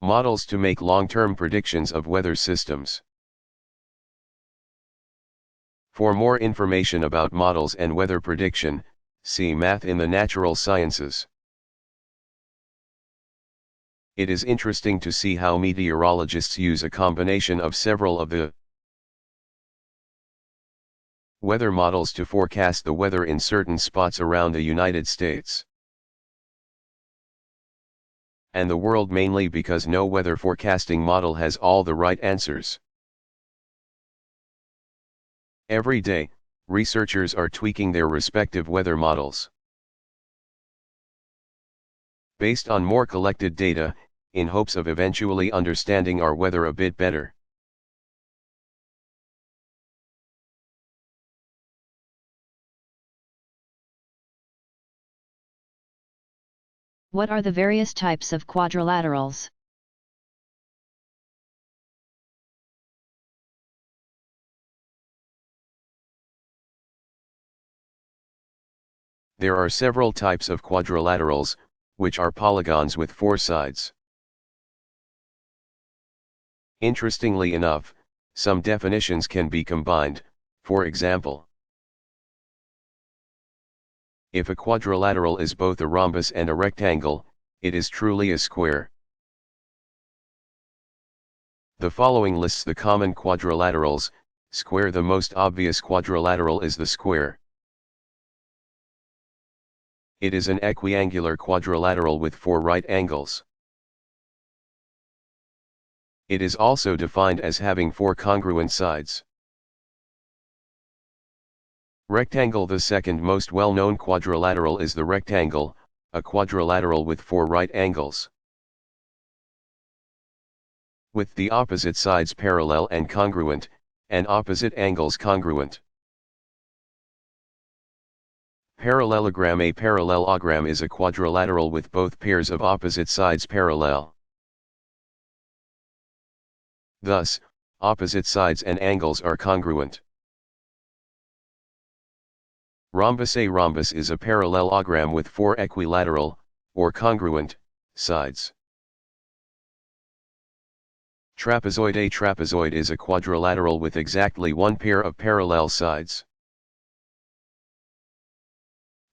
models to make long-term predictions of weather systems. For more information about models and weather prediction, see Math in the Natural Sciences. It is interesting to see how meteorologists use a combination of several of the weather models to forecast the weather in certain spots around the United States and the world, mainly because no weather forecasting model has all the right answers. Every day, researchers are tweaking their respective weather models. based on more collected data, in hopes of eventually understanding our weather a bit better. What are the various types of quadrilaterals? There are several types of quadrilaterals, which are polygons with 4 sides. Interestingly enough, some definitions can be combined, for example, if a quadrilateral is both a rhombus and a rectangle, it is truly a square. The following lists the common quadrilaterals. Square. The most obvious quadrilateral is the square. It is an equiangular quadrilateral with 4 right angles. It is also defined as having 4 congruent sides. Rectangle. The second most well-known quadrilateral is the rectangle, a quadrilateral with 4 right angles, with the opposite sides parallel and congruent, and opposite angles congruent. Parallelogram. A parallelogram is a quadrilateral with both pairs of opposite sides parallel. Thus, opposite sides and angles are congruent. Rhombus. A rhombus is a parallelogram with 4 equilateral, or congruent, sides. Trapezoid. A trapezoid is a quadrilateral with exactly 1 pair of parallel sides.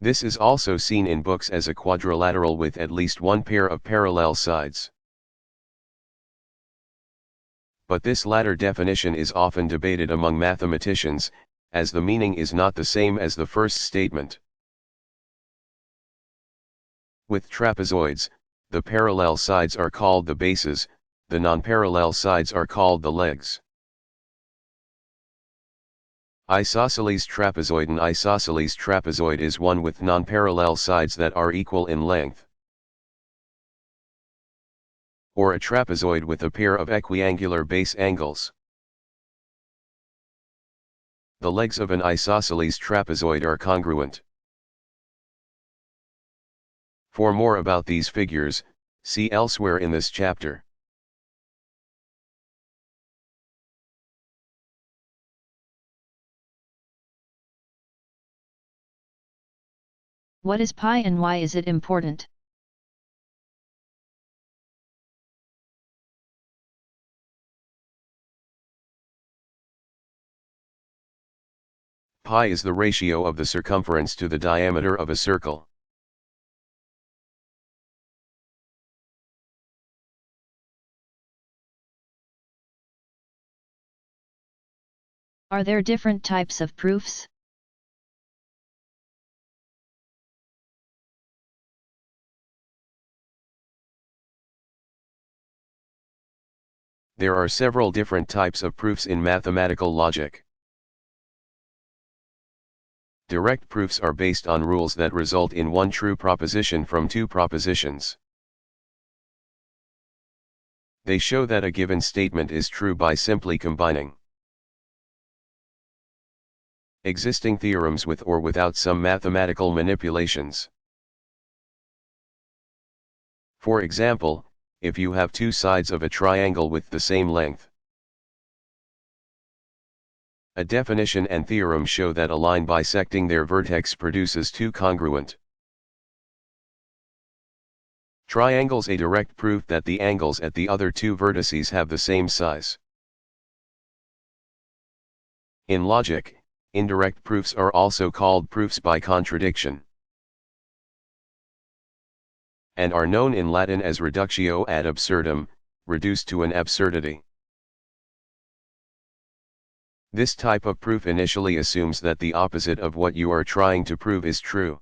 This is also seen in books as a quadrilateral with at least 1 pair of parallel sides. But this latter definition is often debated among mathematicians, as the meaning is not the same as the first statement. With trapezoids, the parallel sides are called the bases, the non-parallel sides are called the legs. Isosceles trapezoid. An isosceles trapezoid is one with non-parallel sides that are equal in length. Or a trapezoid with a pair of equiangular base angles. The legs of an isosceles trapezoid are congruent. For more about these figures, see elsewhere in this chapter. What is pi and why is it important? Pi is the ratio of the circumference to the diameter of a circle. Are there different types of proofs? There are several different types of proofs in mathematical logic. Direct proofs are based on rules that result in one true proposition from 2 propositions. They show that a given statement is true by simply combining existing theorems with or without some mathematical manipulations. For example, if you have 2 sides of a triangle with the same length, a definition and theorem show that a line bisecting their vertex produces 2 congruent triangles. A direct proof that the angles at the other 2 vertices have the same size. In logic, indirect proofs are also called proofs by contradiction, and are known in Latin as reductio ad absurdum, reduced to an absurdity. This type of proof initially assumes that the opposite of what you are trying to prove is true.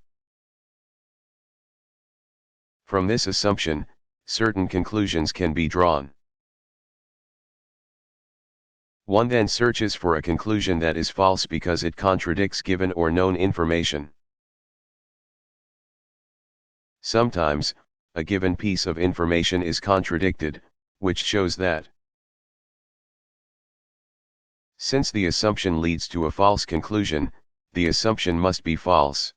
From this assumption, certain conclusions can be drawn. One then searches for a conclusion that is false because it contradicts given or known information. Sometimes, a given piece of information is contradicted, which shows that since the assumption leads to a false conclusion, the assumption must be false.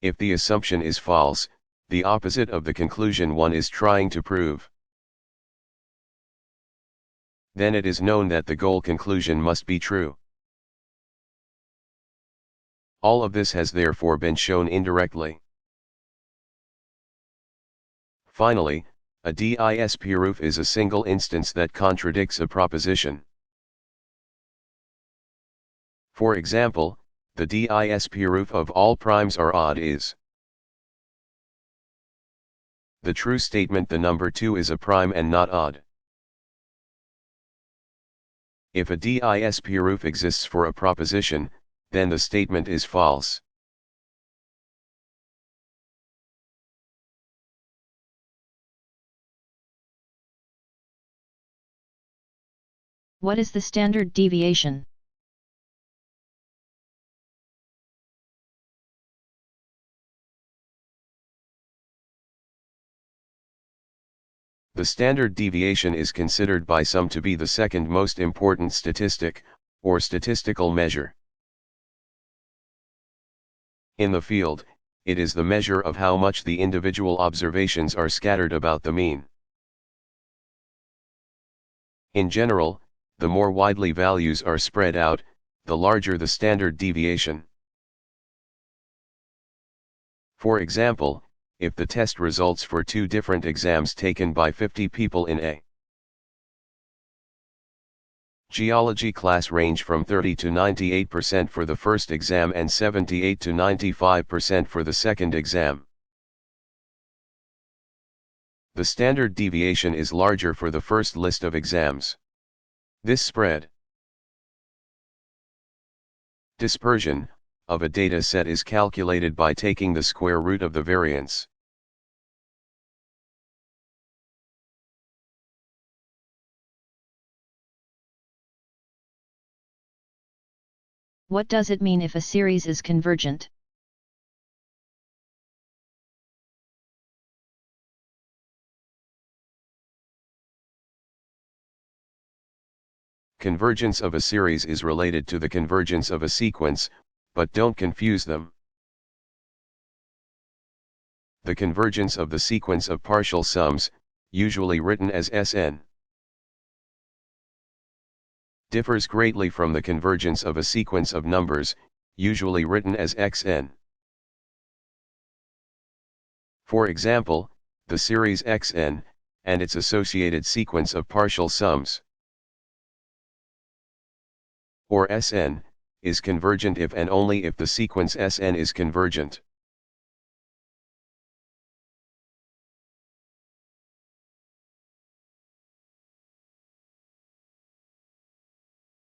If the assumption is false, the opposite of the conclusion one is trying to prove. Then it is known that the goal conclusion must be true. All of this has therefore been shown indirectly. Finally, a disproof is a single instance that contradicts a proposition. For example, the disproof of all primes are odd is the true statement the number 2 is a prime and not odd. If a disproof exists for a proposition, then the statement is false. What is the standard deviation? The standard deviation is considered by some to be the second most important statistic, or statistical measure. In the field, it is the measure of how much the individual observations are scattered about the mean. In general, the more widely values are spread out, the larger the standard deviation. For example, if the test results for 2 different exams taken by 50 people in a geology class range from 30 to 98% for the first exam and 78 to 95% for the second exam, the standard deviation is larger for the first list of exams. This spread dispersion of a data set is calculated by taking the square root of the variance. What does it mean if a series is convergent? Convergence of a series is related to the convergence of a sequence, but don't confuse them. The convergence of the sequence of partial sums, usually written as Sn, differs greatly from the convergence of a sequence of numbers, usually written as Xn. For example, the series Xn, and its associated sequence of partial sums, or Sn, is convergent if and only if the sequence Sn is convergent.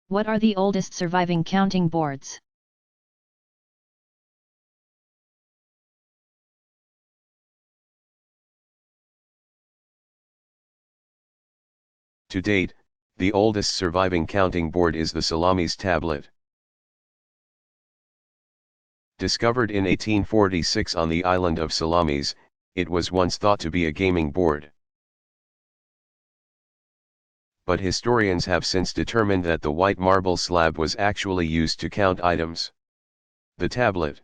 What are the oldest surviving counting boards? To date, the oldest surviving counting board is the Salamis tablet. Discovered in 1846 on the island of Salamis, it was once thought to be a gaming board. But historians have since determined that the white marble slab was actually used to count items. The tablet,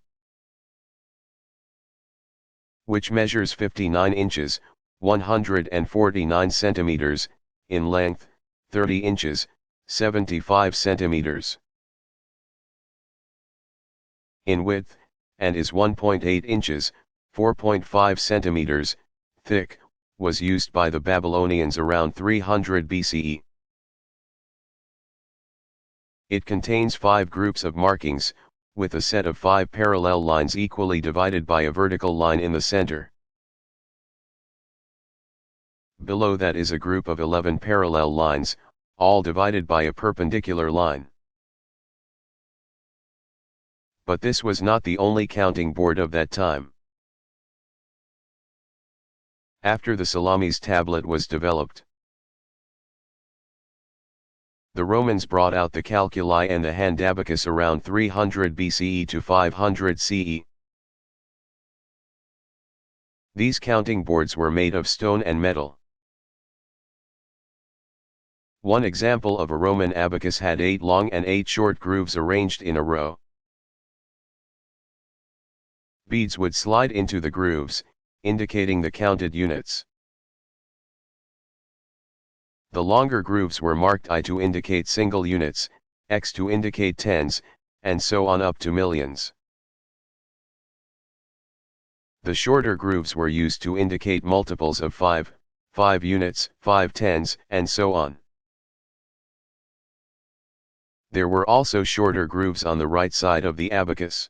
which measures 59 inches, 149 centimeters, in length, 30 inches, 75 centimeters, in width, and is 1.8 inches, 4.5 centimeters, thick, was used by the Babylonians around 300 BCE. It contains 5 groups of markings, with a set of 5 parallel lines equally divided by a vertical line in the center. Below that is a group of 11 parallel lines, all divided by a perpendicular line. But this was not the only counting board of that time. After the Salamis tablet was developed, the Romans brought out the calculi and the handabacus around 300 BCE to 500 CE. These counting boards were made of stone and metal. One example of a Roman abacus had 8 long and 8 short grooves arranged in a row. Beads would slide into the grooves, indicating the counted units. The longer grooves were marked I to indicate single units, X to indicate tens, and so on up to millions. The shorter grooves were used to indicate multiples of 5, 5 units, 5 tens, and so on. There were also shorter grooves on the right side of the abacus,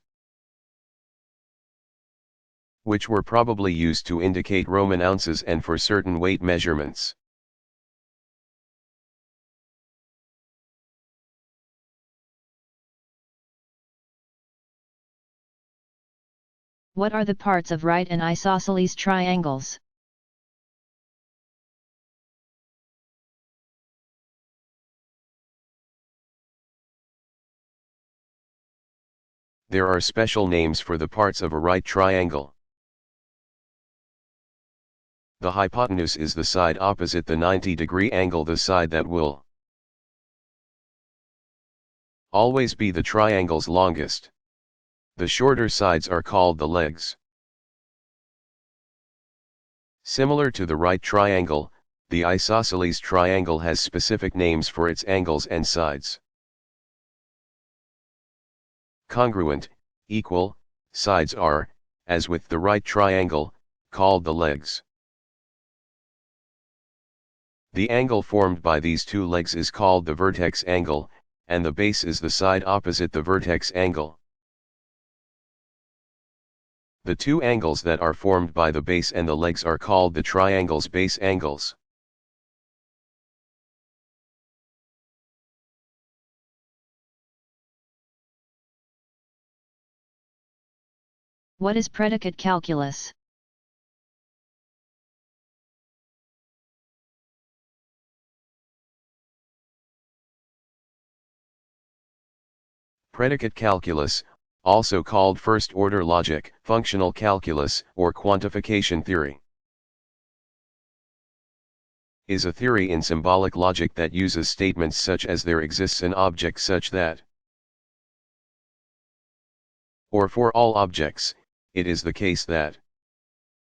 which were probably used to indicate Roman ounces and for certain weight measurements. What are the parts of right and isosceles triangles? There are special names for the parts of a right triangle. The hypotenuse is the side opposite the 90-degree angle, the side that will always be the triangle's longest. The shorter sides are called the legs. Similar to the right triangle, the isosceles triangle has specific names for its angles and sides. Congruent, equal, sides are, as with the right triangle, called the legs. The angle formed by these two legs is called the vertex angle, and the base is the side opposite the vertex angle. The two angles that are formed by the base and the legs are called the triangle's base angles. What is predicate calculus? Predicate calculus, also called first-order logic, functional calculus, or quantification theory, is a theory in symbolic logic that uses statements such as there exists an object such that, or for all objects, it is the case that.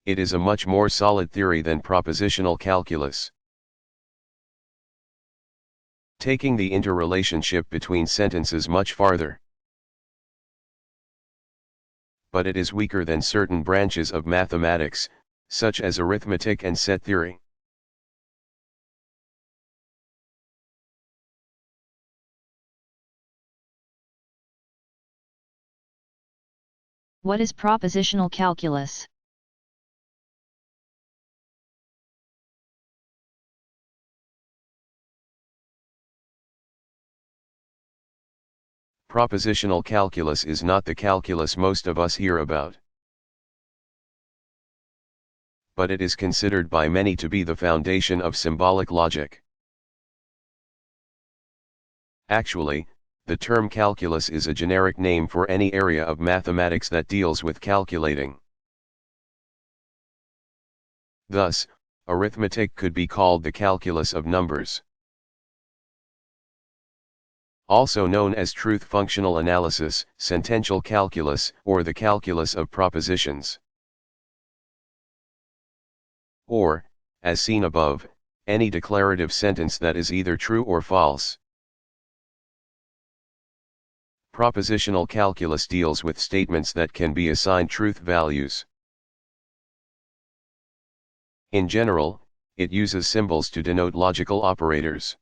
It is a much more solid theory than propositional calculus. Taking the interrelationship between sentences much farther. But it is weaker than certain branches of mathematics, such as arithmetic and set theory. What is propositional calculus? Propositional calculus is not the calculus most of us hear about, but it is considered by many to be the foundation of symbolic logic. Actually, the term calculus is a generic name for any area of mathematics that deals with calculating. Thus, arithmetic could be called the calculus of numbers. Also known as truth functional analysis, sentential calculus, or the calculus of propositions. Or, as seen above, any declarative sentence that is either true or false. Propositional calculus deals with statements that can be assigned truth values. In general, it uses symbols to denote logical operators,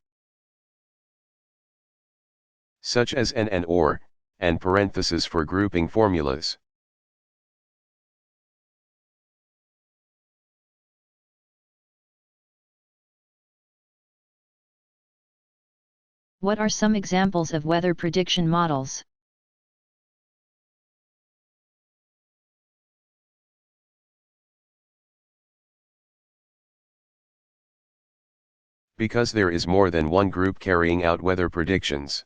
such as and or, and parentheses for grouping formulas. What are some examples of weather prediction models? Because there is more than one group carrying out weather predictions.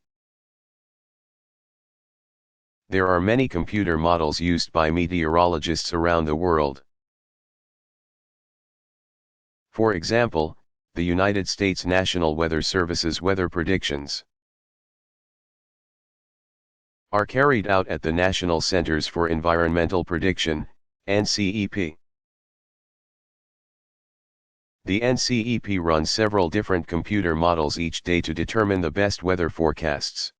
There are many computer models used by meteorologists around the world. For example, the United States National Weather Service's weather predictions are carried out at the National Centers for Environmental Prediction, NCEP. The NCEP runs several different computer models each day to determine the best weather forecasts.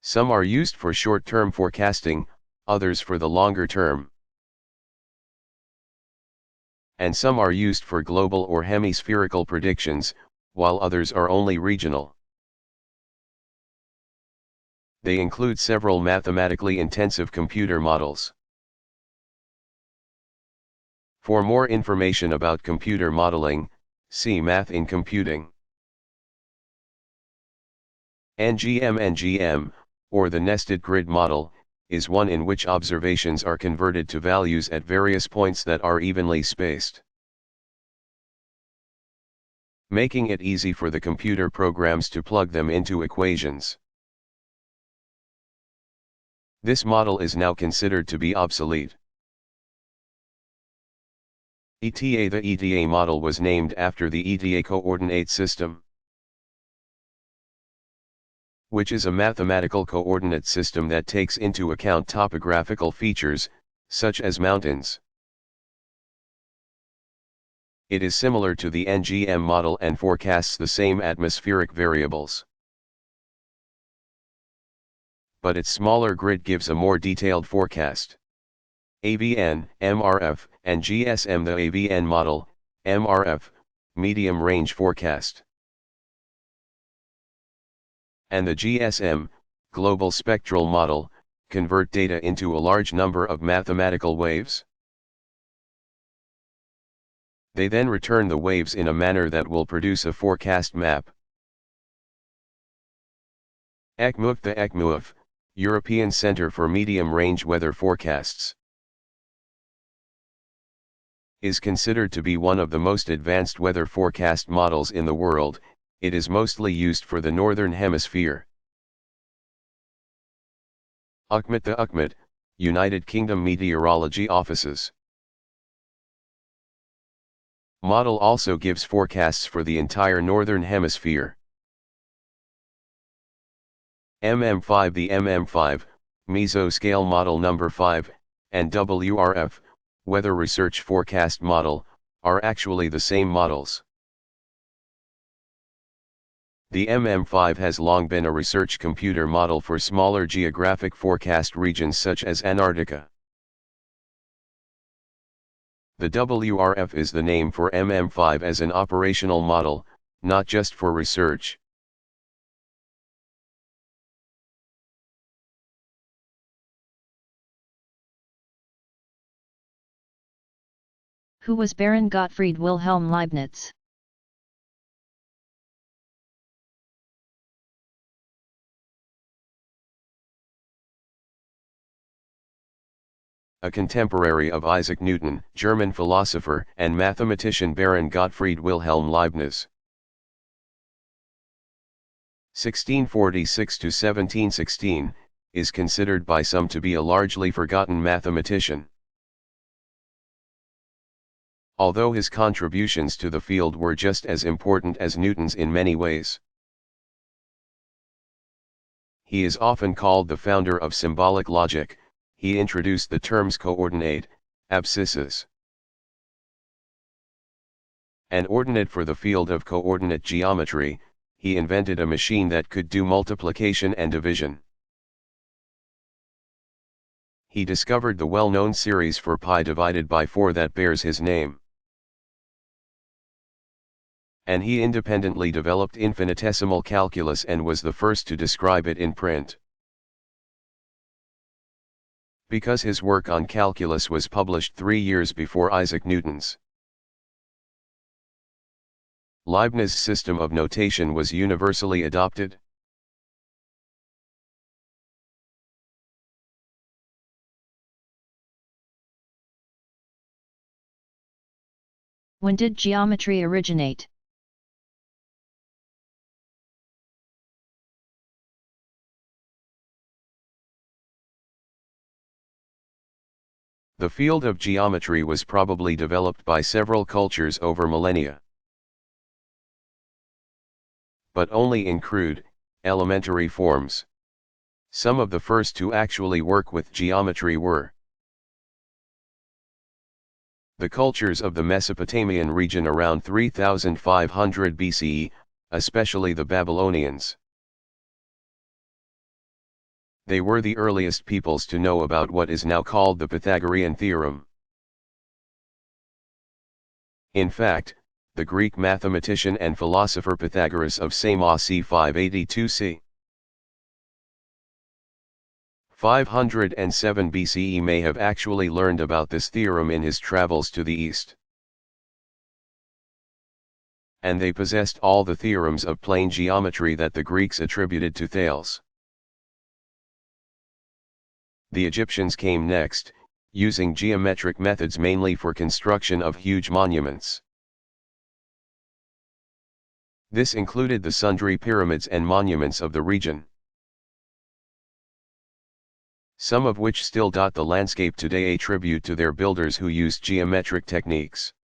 Some are used for short-term forecasting, others for the longer term. And some are used for global or hemispherical predictions, while others are only regional. They include several mathematically intensive computer models. For more information about computer modeling, see Math in Computing. NGM, or the nested grid model, is one in which observations are converted to values at various points that are evenly spaced, making it easy for the computer programs to plug them into equations. This model is now considered to be obsolete. ETA. The ETA model was named after the ETA coordinate system, which is a mathematical coordinate system that takes into account topographical features, such as mountains. It is similar to the NGM model and forecasts the same atmospheric variables, but its smaller grid gives a more detailed forecast. AVN, MRF, and GSM. The AVN model, MRF, medium range forecast, and the GSM, global spectral model, convert data into a large number of mathematical waves. They then return the waves in a manner that will produce a forecast map. ECMUF. The ECMUF, European Centre for Medium Range Weather Forecasts, is considered to be one of the most advanced weather forecast models in the world. It is mostly used for the Northern Hemisphere. UCMET. The UCMET, United Kingdom Meteorology Offices model also gives forecasts for the entire Northern Hemisphere. MM5. The MM5, Mesoscale Model Number 5, and WRF, Weather Research Forecast Model, are actually the same models. The MM5 has long been a research computer model for smaller geographic forecast regions such as Antarctica. The WRF is the name for MM5 as an operational model, not just for research. Who was Baron Gottfried Wilhelm Leibniz? A contemporary of Isaac Newton, German philosopher and mathematician Baron Gottfried Wilhelm Leibniz. 1646 to 1716, is considered by some to be a largely forgotten mathematician. Although his contributions to the field were just as important as Newton's in many ways. He is often called the founder of symbolic logic. He introduced the terms coordinate, abscisses, and ordinate for the field of coordinate geometry. He invented a machine that could do multiplication and division. He discovered the well-known series for pi divided by 4 that bears his name. And he independently developed infinitesimal calculus and was the first to describe it in print. Because his work on calculus was published 3 years before Isaac Newton's, Leibniz's system of notation was universally adopted. When did geometry originate? The field of geometry was probably developed by several cultures over millennia, but only in crude, elementary forms. Some of the first to actually work with geometry were the cultures of the Mesopotamian region around 3500 BCE, especially the Babylonians. They were the earliest peoples to know about what is now called the Pythagorean theorem. In fact, the Greek mathematician and philosopher Pythagoras of Samos c. 582 c. 507 BCE may have actually learned about this theorem in his travels to the east. And they possessed all the theorems of plane geometry that the Greeks attributed to Thales. The Egyptians came next, using geometric methods mainly for construction of huge monuments. This included the sundry pyramids and monuments of the region, some of which still dot the landscape today, a tribute to their builders who used geometric techniques.